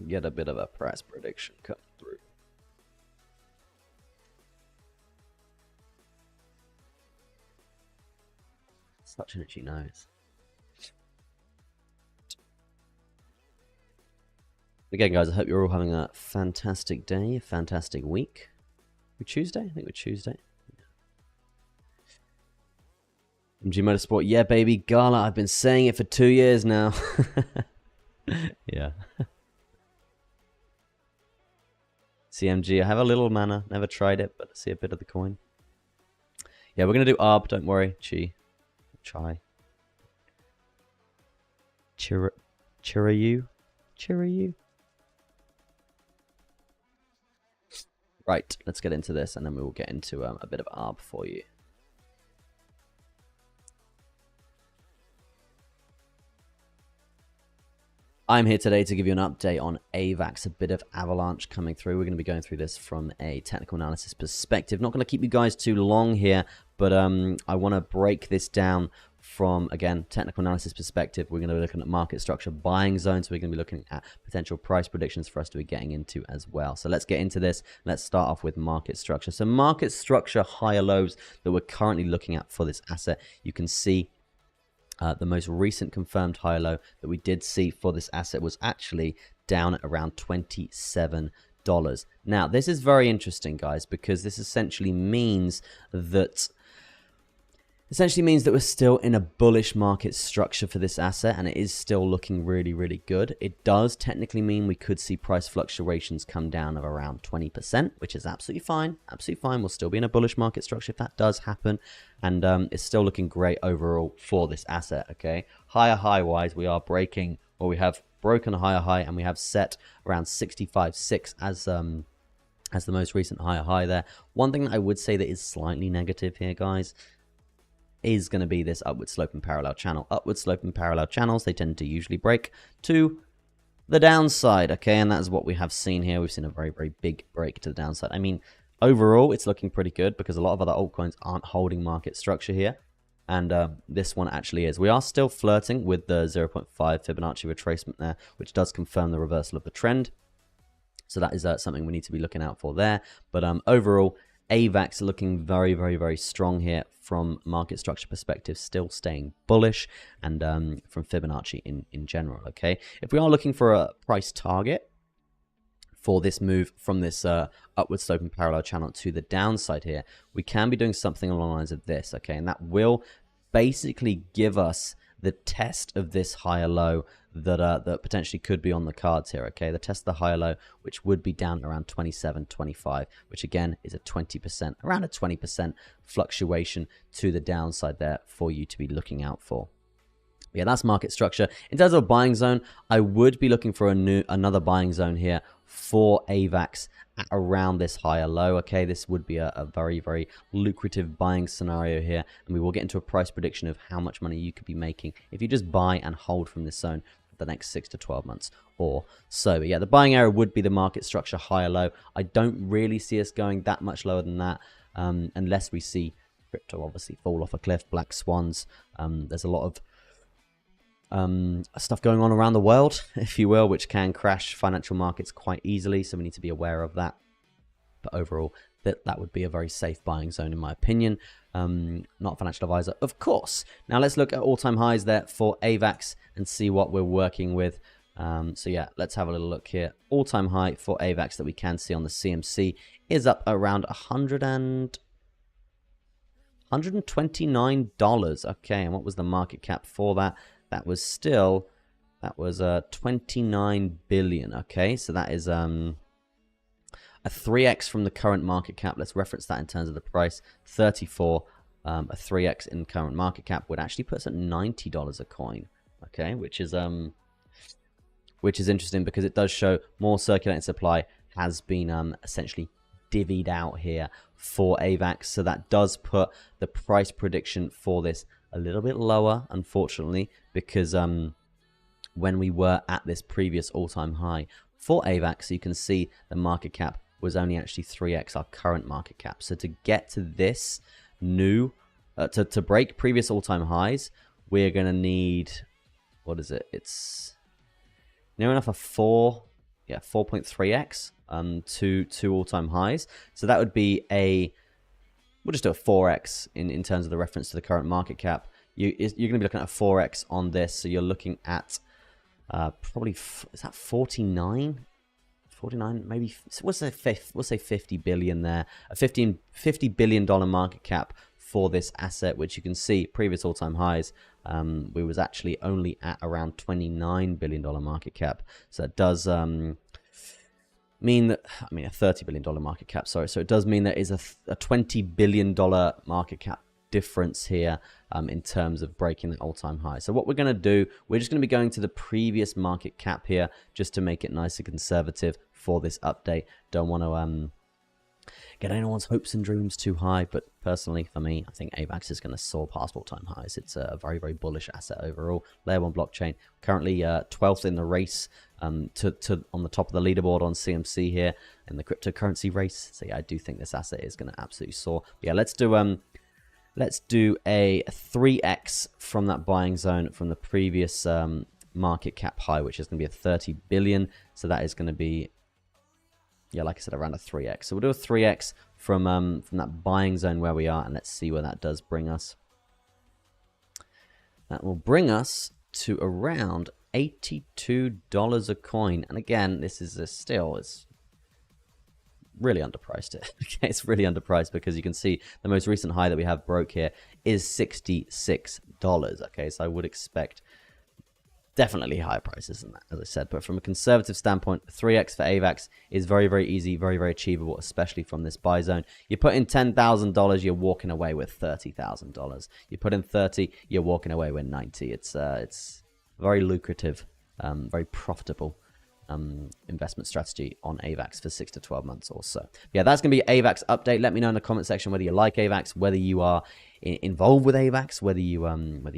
get a bit of a price prediction come through. Such an itchy nose. Again, guys, I hope you're all having a fantastic day, a fantastic week. We're Tuesday? I think we're Tuesday. MG Motorsport, yeah, baby. Gala, I've been saying it for 2 years now. Yeah. CMG, I have a little mana. Never tried it, but I see a bit of the coin. Yeah, we're going to do ARB. Don't worry. Chai. Chirayu. Right, let's get into this, and then we will get into a bit of ARB for you. I'm here today to give you an update on AVAX, a bit of Avalanche coming through. We're going to be going through this from a technical analysis perspective. Not going to keep you guys too long here, but I want to break this down from, again, technical analysis perspective. We're going to be looking at market structure, buying zones. We're going to be looking at potential price predictions for us to be getting into as well. So let's get into this. Let's start off with market structure. So market structure, higher lows that we're currently looking at for this asset. You can see the most recent confirmed high low that we did see for this asset was actually down at around $27. Now, this is very interesting, guys, because this essentially means that we're still in a bullish market structure for this asset, and it is still looking really, really good. It does technically mean we could see price fluctuations come down of around 20%, which is absolutely fine. Absolutely fine. We'll still be in a bullish market structure if that does happen, and it's still looking great overall for this asset. Okay, higher high wise, we are breaking, or we have broken a higher high, and we have set around 65.6 as the most recent higher high there. One thing that I would say that is slightly negative here, guys, is going to be this upward sloping parallel channel. Upward sloping parallel channels, they tend to usually break to the downside, okay? And that's what we have seen here. We've seen a very, very big break to the downside. I mean, overall, it's looking pretty good because a lot of other altcoins aren't holding market structure here. And this one actually is. We are still flirting with the 0.5 Fibonacci retracement there, which does confirm the reversal of the trend. So that is something we need to be looking out for there. But overall, AVAX looking very, very, very strong here from market structure perspective, still staying bullish, and from Fibonacci in general, okay? If we are looking for a price target for this move from this upward sloping parallel channel to the downside here, we can be doing something along the lines of this, okay? And that will basically give us the test of this higher low that potentially could be on the cards here, okay? The test of the higher low, which would be down around 27.25, which again is a 20%, around a 20% fluctuation to the downside there for you to be looking out for. Yeah, that's market structure. In terms of buying zone, I would be looking for another buying zone here for AVAX at around this higher low. Okay, this would be a very, very lucrative buying scenario here, and we will get into a price prediction of how much money you could be making if you just buy and hold from this zone for the next 6 to 12 months or so. But yeah, the buying area would be the market structure higher low. I don't really see us going that much lower than that unless we see crypto obviously fall off a cliff, black swans. There's a lot of stuff going on around the world, if you will, which can crash financial markets quite easily, so we need to be aware of that. But overall, that would be a very safe buying zone in my opinion. Not a financial advisor, of course. Now let's look at all-time highs there for AVAX and see what we're working with. So yeah, let's have a little look here. All-time high for AVAX that we can see on the CMC is up around $129. Okay, and what was the market cap for that? That was 29 billion. Okay, so that is a 3x from the current market cap. Let's reference that in terms of the price. 34, a 3x in current market cap would actually put us at $90 a coin. Okay, which is interesting because it does show more circulating supply has been essentially divvied out here for AVAX. So that does put the price prediction for this a little bit lower, unfortunately, because when we were at this previous all-time high for AVAX, you can see the market cap was only actually 3x our current market cap. So to get to this new, to break previous all-time highs, we're going to need, what is it? It's near enough a 4.3x to all-time highs. So that would be we'll just do a 4x in terms of the reference to the current market cap. You're going to be looking at a 4x on this. So you're looking at probably, is that 49? 49, maybe, we'll say 50 billion there. A $50 billion market cap for this asset, which you can see previous all-time highs. We was actually only at around $29 billion market cap. So that does mean that, I mean, a $30 billion market cap, sorry. So it does mean there is a $20 billion market cap difference here in terms of breaking the all-time high. So what we're going to do, we're just going to be going to the previous market cap here just to make it nice and conservative for this update. Don't want to get anyone's hopes and dreams too high, but personally for me, I think AVAX is going to soar past all-time highs. It's a very, very bullish asset overall. Layer 1 blockchain, currently 12th in the race on the top of the leaderboard on CMC here in the cryptocurrency race. So yeah, I do think this asset is going to absolutely soar. But yeah, let's do a 3x from that buying zone from the previous market cap high, which is going to be a 30 billion. So that is going to be, yeah, like I said, around a 3x. So we'll do a 3x from that buying zone where we are, and let's see where that does bring us. That will bring us to around $82 a coin. And again, this is it's really underpriced. Okay, it's really underpriced because you can see the most recent high that we have broke here is $66. Okay, so I would expect definitely higher prices than that, as I said. But from a conservative standpoint, 3x for AVAX is very, very easy, very, very achievable, especially from this buy zone. You put in $10,000, you're walking away with $30,000. You put in 30, you're walking away with 90. It's very lucrative, very profitable investment strategy on AVAX for 6 to 12 months or so. Yeah, that's going to be AVAX update. Let me know in the comment section whether you like AVAX, whether you are involved with AVAX, whether you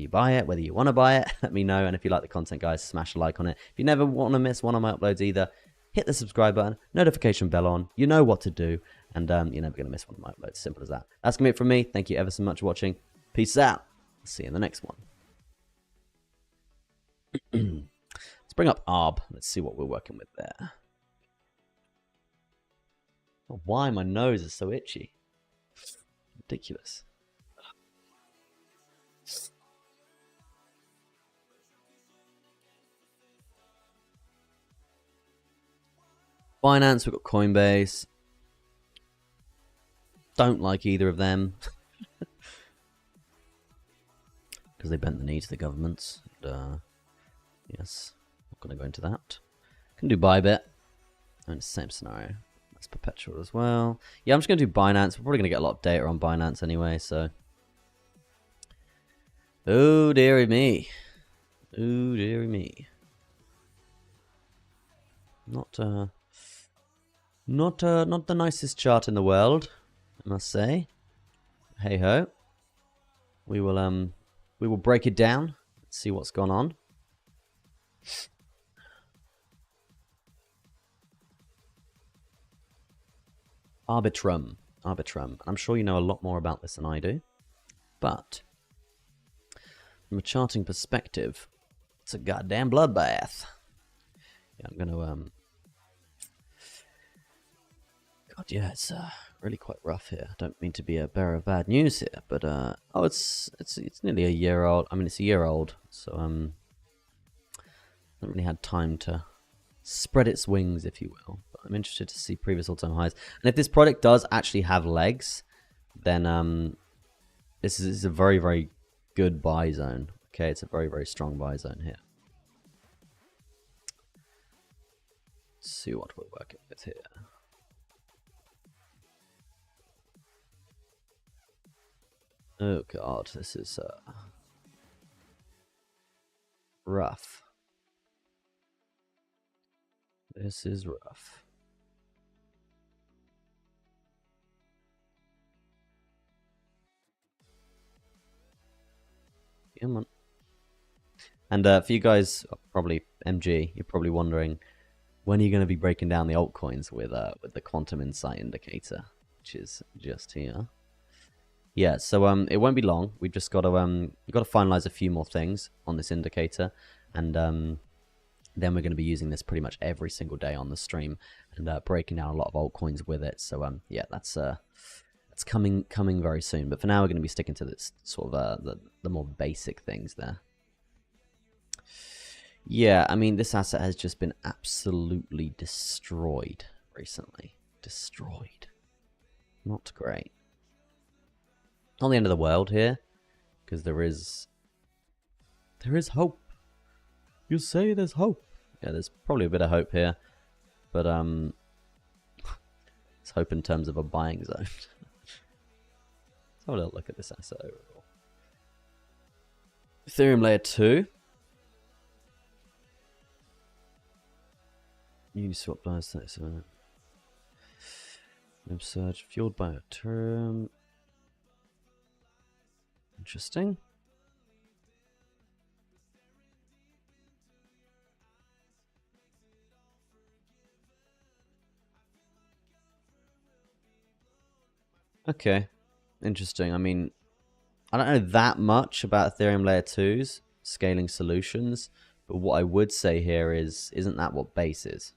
buy it, whether you want to buy it. Let me know. And if you like the content, guys, smash a like on it. If you never want to miss one of my uploads either, hit the subscribe button, notification bell on. You know what to do, and you're never going to miss one of my uploads. Simple as that. That's going to be it from me. Thank you ever so much for watching. Peace out. see you in the next one. Let's bring up ARB. Let's see what we're working with there. Oh, why my nose is so itchy. Ridiculous. Binance, we've got Coinbase. Don't like either of them. Because they bent the knee to the governments. And, yes, not going to go into that. Can do Bybit. And it's the same scenario. That's perpetual as well. Yeah, I'm just going to do Binance. We're probably going to get a lot of data on Binance anyway, so. Oh, dearie me. Oh, dearie me. Not the nicest chart in the world, I must say. Hey ho. We will break it down. See what's gone on. Arbitrum. I'm sure you know a lot more about this than I do. But from a charting perspective, it's a goddamn bloodbath. Yeah, I'm gonna God, yeah, it's really quite rough here. I don't mean to be a bearer of bad news here, but oh, it's nearly a year old. I mean, it's a year old, so haven't really had time to spread its wings, if you will. But I'm interested to see previous all-time highs. And if this product does actually have legs, then this is a very, very good buy zone. Okay, it's a very, very strong buy zone here. Let's see what we're working with here. Oh god, this is rough. This is rough. Come on. And for you guys, probably MG, you're probably wondering, when are you going to be breaking down the altcoins with the quantum insight indicator, which is just here. Yeah, so it won't be long. We've just got to finalize a few more things on this indicator, and then we're going to be using this pretty much every single day on the stream and breaking down a lot of altcoins with it. So yeah, that's coming very soon. But for now, we're going to be sticking to this sort of the more basic things there. Yeah, I mean, this asset has just been absolutely destroyed recently. Destroyed. Not great. Not the end of the world here, because there is hope. You say there's hope. Yeah, there's probably a bit of hope here, but it's hope in terms of a buying zone. Let's have a little look at this asset overall. Ethereum layer 2. Uniswap does 37. Surge fueled by a term. Interesting. Okay. Interesting. I mean, I don't know that much about Ethereum layer 2's scaling solutions, but what I would say here is, isn't that what Base is?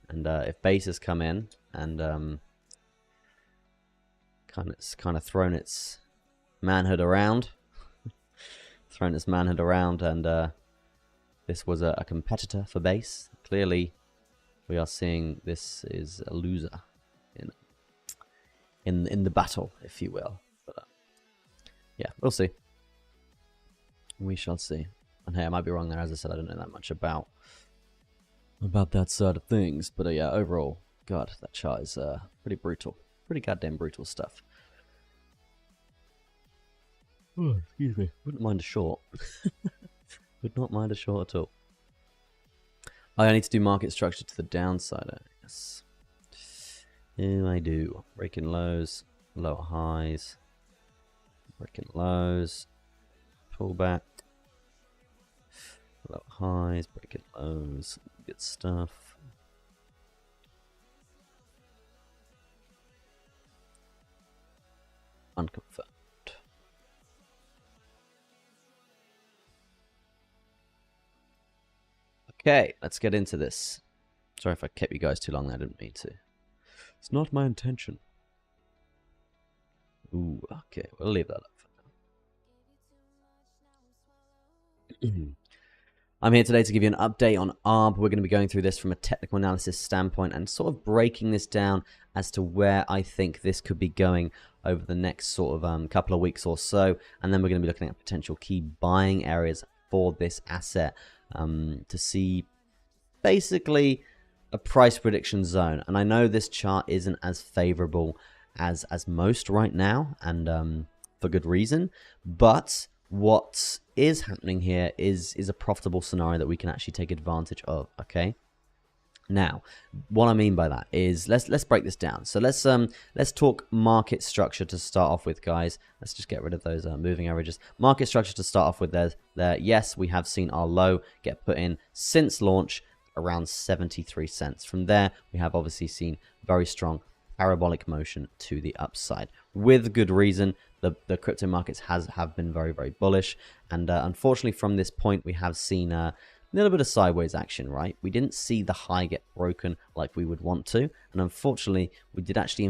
And if Base has come in and kind of thrown its manhood around, and this was a competitor for Base. Clearly, we are seeing this is a loser in the battle, if you will. But yeah, we'll see. We shall see. And hey, I might be wrong there. As I said, I don't know that much about that side of things. But yeah, overall, God, that chart is pretty brutal. Pretty goddamn brutal stuff. Oh, excuse me. Wouldn't mind a short. Would not mind a short at all. I need to do market structure to the downside, I guess. Yeah, I do. Breaking lows, lower highs. Breaking lows. Pullback. Lower highs, breaking lows. Good stuff. Unconfirmed. Okay, let's get into this. Sorry if I kept you guys too long. I didn't mean to. It's not my intention. Ooh, okay, we'll leave that up for now. I'm here today to give you an update on ARB. We're going to be going through this from a technical analysis standpoint and sort of breaking this down as to where I think this could be going over the next sort of couple of weeks or so. And then we're going to be looking at potential key buying areas for this asset to see basically a price prediction zone. And I know this chart isn't as favorable as most right now, and for good reason, but what is happening here is a profitable scenario that we can actually take advantage of. Okay, now what I mean by that is let's break this down. So let's talk market structure to start off with, guys. Let's just get rid of those moving averages. Market structure to start off with. There, yes, we have seen our low get put in since launch around 73 cents. From there, we have obviously seen very strong parabolic motion to the upside with good reason. The crypto markets have been very, very bullish, and unfortunately from this point we have seen a little bit of sideways action, right? We didn't see the high get broken like we would want to, and unfortunately we did actually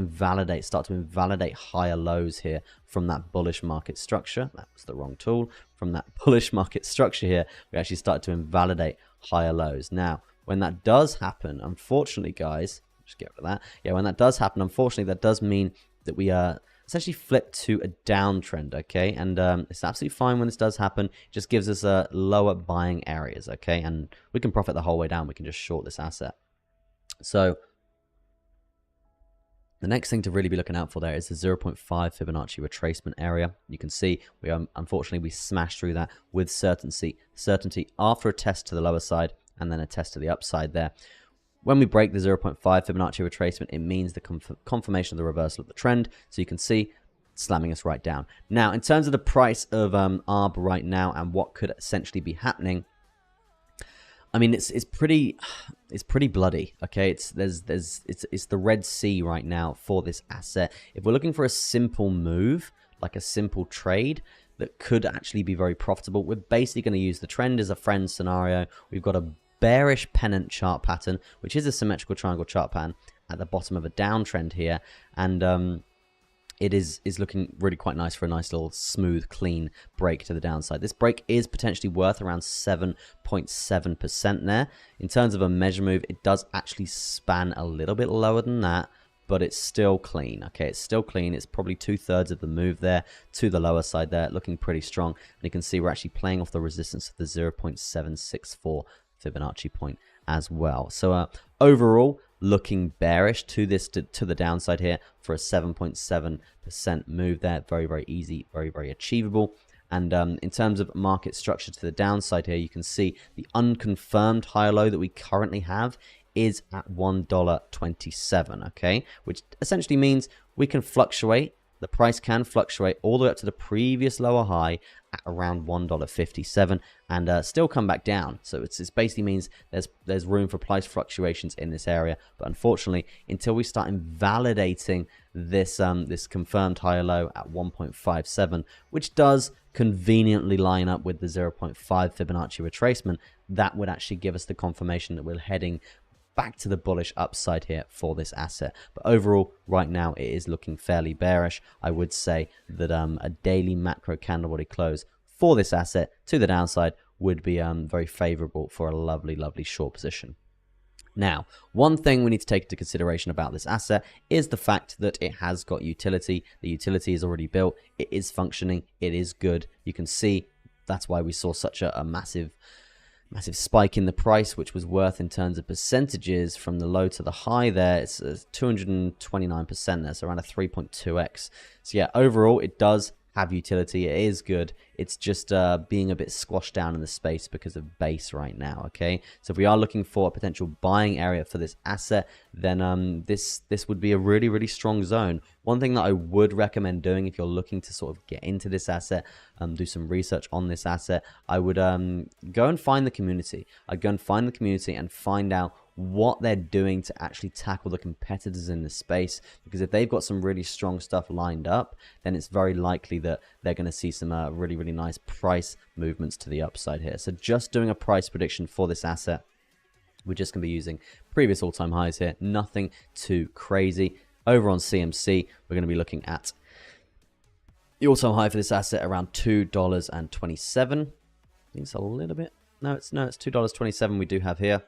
start to invalidate higher lows here from that bullish market structure. That was the wrong tool. From that bullish market structure here, we actually started to invalidate higher lows. Now when that does happen, unfortunately, guys, just get rid of that. Yeah, when that does happen, unfortunately, that does mean that we essentially flip to a downtrend, okay? And it's absolutely fine when this does happen. It just gives us lower buying areas, okay? And we can profit the whole way down. We can just short this asset. So the next thing to really be looking out for there is the 0.5 Fibonacci retracement area. You can see unfortunately we smashed through that with certainty after a test to the lower side and then a test to the upside there. When we break the 0.5 Fibonacci retracement, it means the confirmation of the reversal of the trend. So you can see slamming us right down. Now, in terms of the price of ARB right now and what could essentially be happening, I mean, it's pretty bloody. Okay, it's the Red Sea right now for this asset. If we're looking for a simple move, like a simple trade that could actually be very profitable, we're basically going to use the trend as a friend scenario. We've got a bearish pennant chart pattern, which is a symmetrical triangle chart pattern at the bottom of a downtrend here, and it is looking really quite nice for a nice little smooth clean break to the downside. This break is potentially worth around 7.7% there. In terms of a measure move, it does actually span a little bit lower than that, but it's still clean. Okay, it's still clean. It's probably 2/3 of the move there to the lower side there, looking pretty strong. And you can see we're actually playing off the resistance of the 0.764 Fibonacci point as well. So overall, looking bearish to the downside here for a 7.7% move there. Very, very easy, very, very achievable. And in terms of market structure to the downside here, you can see the unconfirmed higher low that we currently have is at $1.27, okay? Which essentially means we can fluctuate. The price can fluctuate all the way up to the previous lower high at around $1.57 and still come back down. So it basically means there's room for price fluctuations in this area. But unfortunately, until we start invalidating this this confirmed higher low at 1.57, which does conveniently line up with the 0.5 Fibonacci retracement, that would actually give us the confirmation that we're heading back to the bullish upside here for this asset. But overall, right now, it is looking fairly bearish. I would say that a daily macro candle body close for this asset to the downside would be very favorable for a lovely, lovely short position. Now, one thing we need to take into consideration about this asset is the fact that it has got utility. The utility is already built. It is functioning. It is good. You can see that's why we saw such a massive spike in the price, which was worth in terms of percentages from the low to the high there. It's 229% there, so around a 3.2x. So yeah, overall, it does have utility. It is good. It's just being a bit squashed down in the space because of base right now, okay? So if we are looking for a potential buying area for this asset, then this would be a really, really strong zone. One thing that I would recommend doing if you're looking to sort of get into this asset, do some research on this asset, I would go and find the community. I'd go and find the community and find out what they're doing to actually tackle the competitors in the space, because if they've got some really strong stuff lined up, then it's very likely that they're going to see some really, really nice price movements to the upside here. So just doing a price prediction for this asset We're just going to be using previous all-time highs here. Nothing too crazy. Over on CMC, we're going to be looking at the all-time high for this asset around $2.27. I think it's a little bit. No, it's $2.27 we do have here.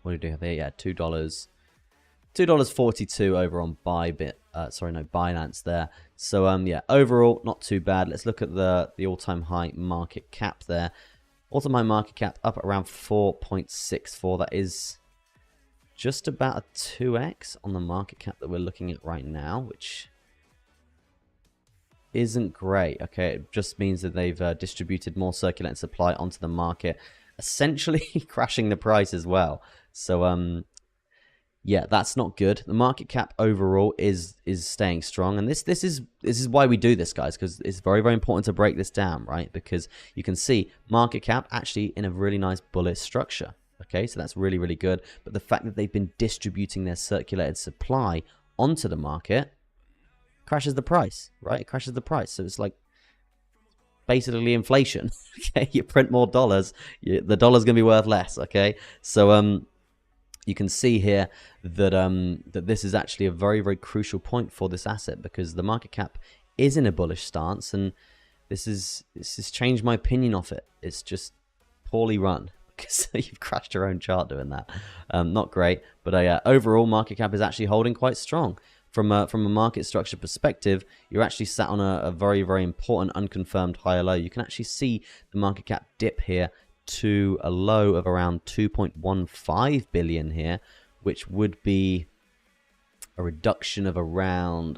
What do we do have here? Yeah, $2.42 over on Binance there. So yeah, overall not too bad. Let's look at the all-time high market cap there. All-time high market cap up at around 4.64. That is just about a 2x on the market cap that we're looking at right now, which isn't great. Okay, it just means that they've distributed more circulating supply onto the market, essentially crashing the price as well. So yeah, that's not good. The market cap overall is staying strong, and this is why we do this, guys, because it's very, very important to break this down, right? Because you can see market cap actually in a really nice bullish structure. Okay, so that's really, really good. But the fact that they've been distributing their circulated supply onto the market crashes the price, right? It crashes the price. So it's like basically inflation. Okay, you print more dollars, the dollar's gonna be worth less. Okay, so you can see here that that this is actually a very, very crucial point for this asset, because the market cap is in a bullish stance, and this has changed my opinion of it. It's just poorly run, because you've crashed your own chart doing that. Not great, but overall market cap is actually holding quite strong. From a market structure perspective, you're actually sat on a very, very important unconfirmed higher low. You can actually see the market cap dip here to a low of around 2.15 billion here, which would be a reduction of around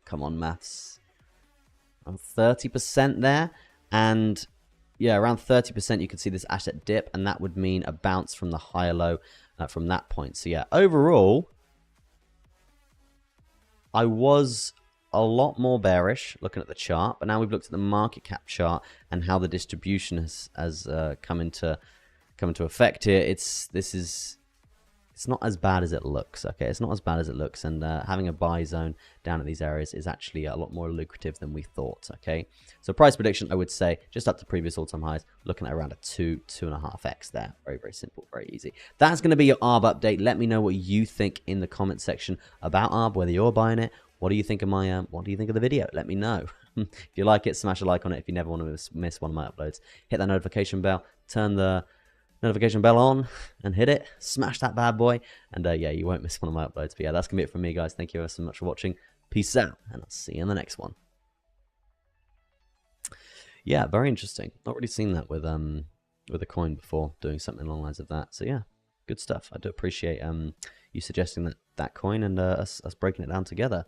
come on maths, around 30% there. And yeah, around 30% you can see this asset dip, and that would mean a bounce from the higher low from that point. So yeah, overall I was a lot more bearish looking at the chart, but now we've looked at the market cap chart and how the distribution has come into effect here. It's not as bad as it looks. Okay, it's not as bad as it looks, and having a buy zone down at these areas is actually a lot more lucrative than we thought. Okay, so price prediction, I would say just up to previous all-time highs, looking at around a 2.5x there. Very, very simple, very easy. That's going to be your ARB update. Let me know what you think in the comment section about ARB, whether you're buying it. What do you think of my what do you think of the video? Let me know. If you like it, smash a like on it. If you never want to miss one of my uploads, hit that notification bell, turn the notification bell on and hit it, smash that bad boy, and yeah, you won't miss one of my uploads. But yeah, that's gonna be it from me, guys. Thank you ever so much for watching. Peace out, and I'll see you in the next one. Yeah, very interesting. Not really seen that with a coin before, doing something along the lines of that. So yeah, good stuff. I do appreciate you suggesting that coin and us breaking it down together.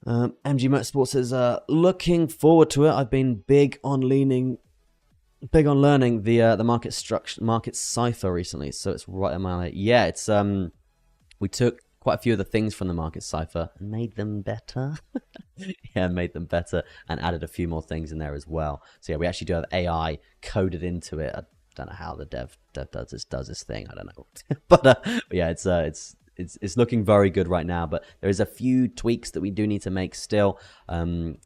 MG Motorsport says, looking forward to it. I've been big on learning the market structure, market cipher recently, so it's right in my yeah. It's we took quite a few of the things from the market cipher and made them better. Yeah, made them better and added a few more things in there as well. So yeah, we actually do have AI coded into it. I don't know how the dev does this thing. I don't know, but yeah, it's looking very good right now. But there is a few tweaks that we do need to make still, and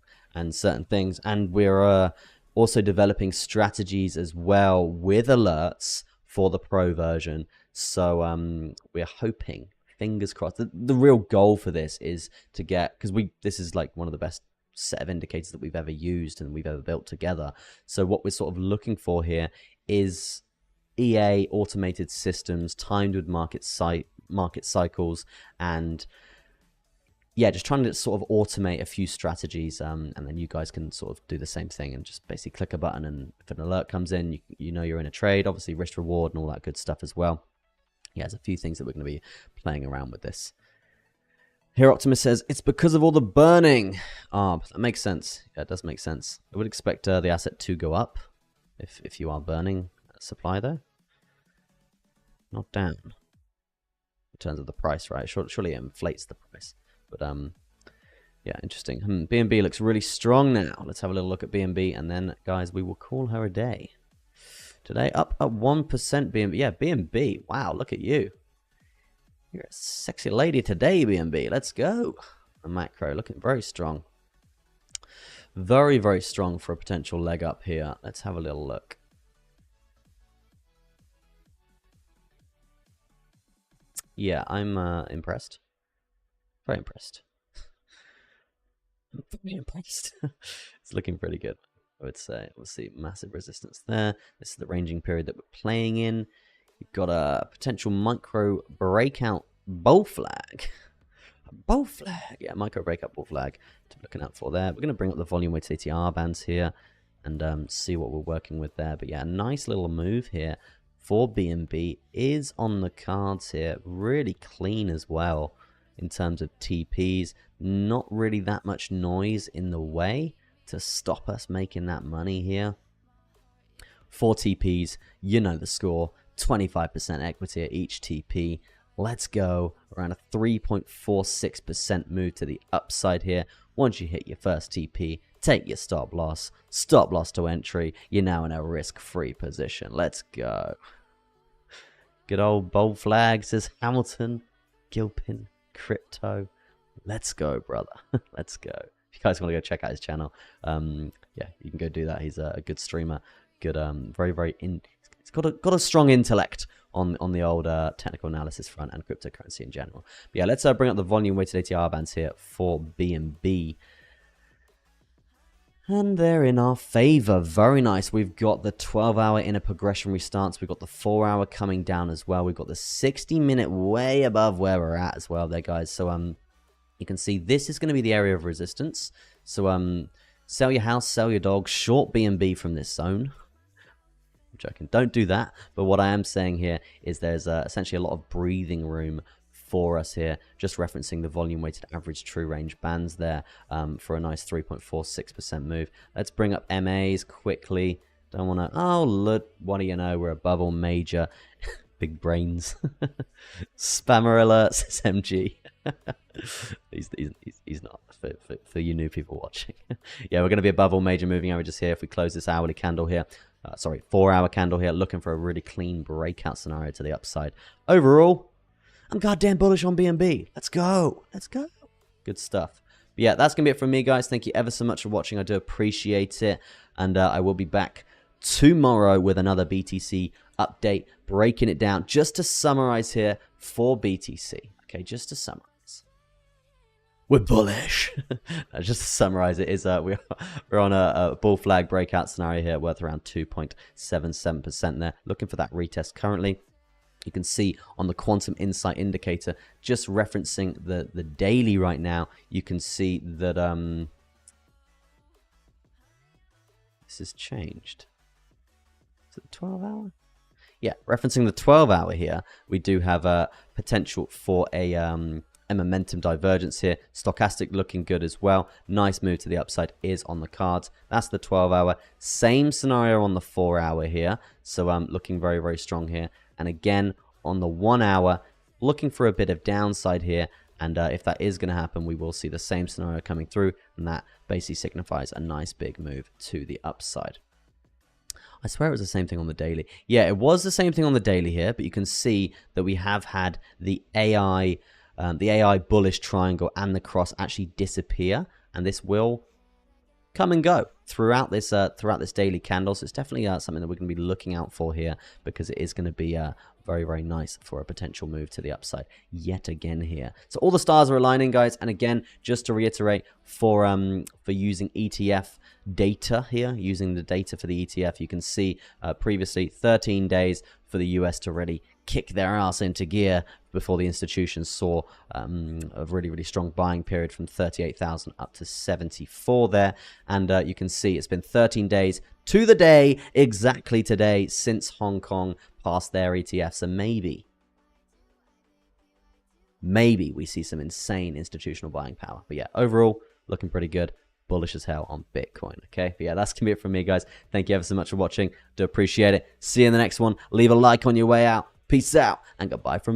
certain things, and we're also developing strategies as well with alerts for the pro version. So we're hoping, fingers crossed, the real goal for this is to get, because this is like one of the best set of indicators that we've ever used and we've ever built together. So what we're sort of looking for here is EA automated systems timed with market cycles, and yeah, just trying to sort of automate a few strategies, and then you guys can sort of do the same thing and just basically click a button, and if an alert comes in, you know you're in a trade, obviously risk reward and all that good stuff as well. Yeah, there's a few things that we're going to be playing around with this. Here Optimus says, it's because of all the burning. That makes sense. Yeah, it does make sense. I would expect the asset to go up if you are burning supply though. Not down. In terms of the price, right? Surely it inflates the price. But yeah, interesting. BNB looks really strong now. Let's have a little look at BNB, and then, guys, we will call her a day. Today, up at 1% BNB. Yeah, BNB. Wow, look at you. You're a sexy lady today, BNB. Let's go. The macro looking very strong. Very, very strong for a potential leg up here. Let's have a little look. yeah, I'm impressed. Very impressed. I'm very impressed. It's looking pretty good, I would say. We'll see massive resistance there. This is the ranging period that we're playing in. You've got a potential micro breakout bull flag. Bull flag. Yeah, micro breakout bull flag to be looking out for there. We're going to bring up the volume weighted ATR bands here and see what we're working with there. But yeah, a nice little move here for BNB is on the cards here. Really clean as well in terms of TPs. Not really that much noise in the way to stop us making that money here. 4 TPs, you know the score. 25% equity at each TP. Let's go. Around a 3.46% move to the upside here. Once you hit your first TP, take your stop loss. Stop loss to entry. You're now in a risk-free position. Let's go. Good old bold flag, says Hamilton. Gilpin. Crypto. Let's go, brother. Let's go. If you guys want to go check out his channel, yeah, you can go do that. He's a good streamer. Good, he's got a strong intellect on the old technical analysis front and cryptocurrency in general. But yeah, let's bring up the volume weighted ATR bands here for BNB. And they're in our favor. Very nice. We've got the 12-hour in a progression restance. We've got the 4-hour coming down as well. We've got the 60-minute way above where we're at as well there, guys. So you can see this is going to be the area of resistance. So sell your house, sell your dog, short BNB from this zone. I'm joking. Don't do that. But what I am saying here is there's essentially a lot of breathing room for us here, just referencing the volume weighted average true range bands there for a nice 3.46% move. Let's bring up MAs quickly. Don't want to, oh look, what do you know, we're above all major. Big brains. Spammer alerts, SMG. he's not for you new people watching. Yeah, we're going to be above all major moving averages here if we close this hourly candle here. Sorry, 4-hour candle here, looking for a really clean breakout scenario to the upside. Overall, I'm goddamn bullish on BNB. Let's go. Let's go. Good stuff. But yeah, that's going to be it from me, guys. Thank you ever so much for watching. I do appreciate it. And I will be back tomorrow with another BTC update, breaking it down just to summarize here for BTC. Okay, just to summarize. We're bullish. Just to summarize it, is we're on a bull flag breakout scenario here worth around 2.77% there. Looking for that retest currently. You can see on the quantum insight indicator, just referencing the daily right now, you can see that this has changed. Is it the 12-hour? Yeah, referencing the 12-hour here, we do have a potential for a momentum divergence here. Stochastic looking good as well. Nice move to the upside is on the cards. That's the 12-hour. Same scenario on the 4-hour here. So looking very, very strong here. And again, on the 1-hour, looking for a bit of downside here. And if that is going to happen, we will see the same scenario coming through. And that basically signifies a nice big move to the upside. I swear it was the same thing on the daily. Yeah, it was the same thing on the daily here. But you can see that we have had the AI bullish triangle and the cross actually disappear. And this will come and go throughout this daily candle. So it's definitely something that we're going to be looking out for here, because it is going to be very, very nice for a potential move to the upside yet again here. So all the stars are aligning, guys. And again, just to reiterate, for using ETF data here, using the data for the ETF, you can see previously 13 days for the US to really kick their ass into gear before the institutions saw a really, really strong buying period from 38,000 up to 74 there. And you can see it's been 13 days to the day, exactly today, since Hong Kong passed their ETF. So maybe we see some insane institutional buying power. But yeah, overall, looking pretty good. Bullish as hell on Bitcoin. Okay, but yeah, that's gonna be it from me, guys. Thank you ever so much for watching. Do appreciate it. See you in the next one. Leave a like on your way out. Peace out and goodbye from me.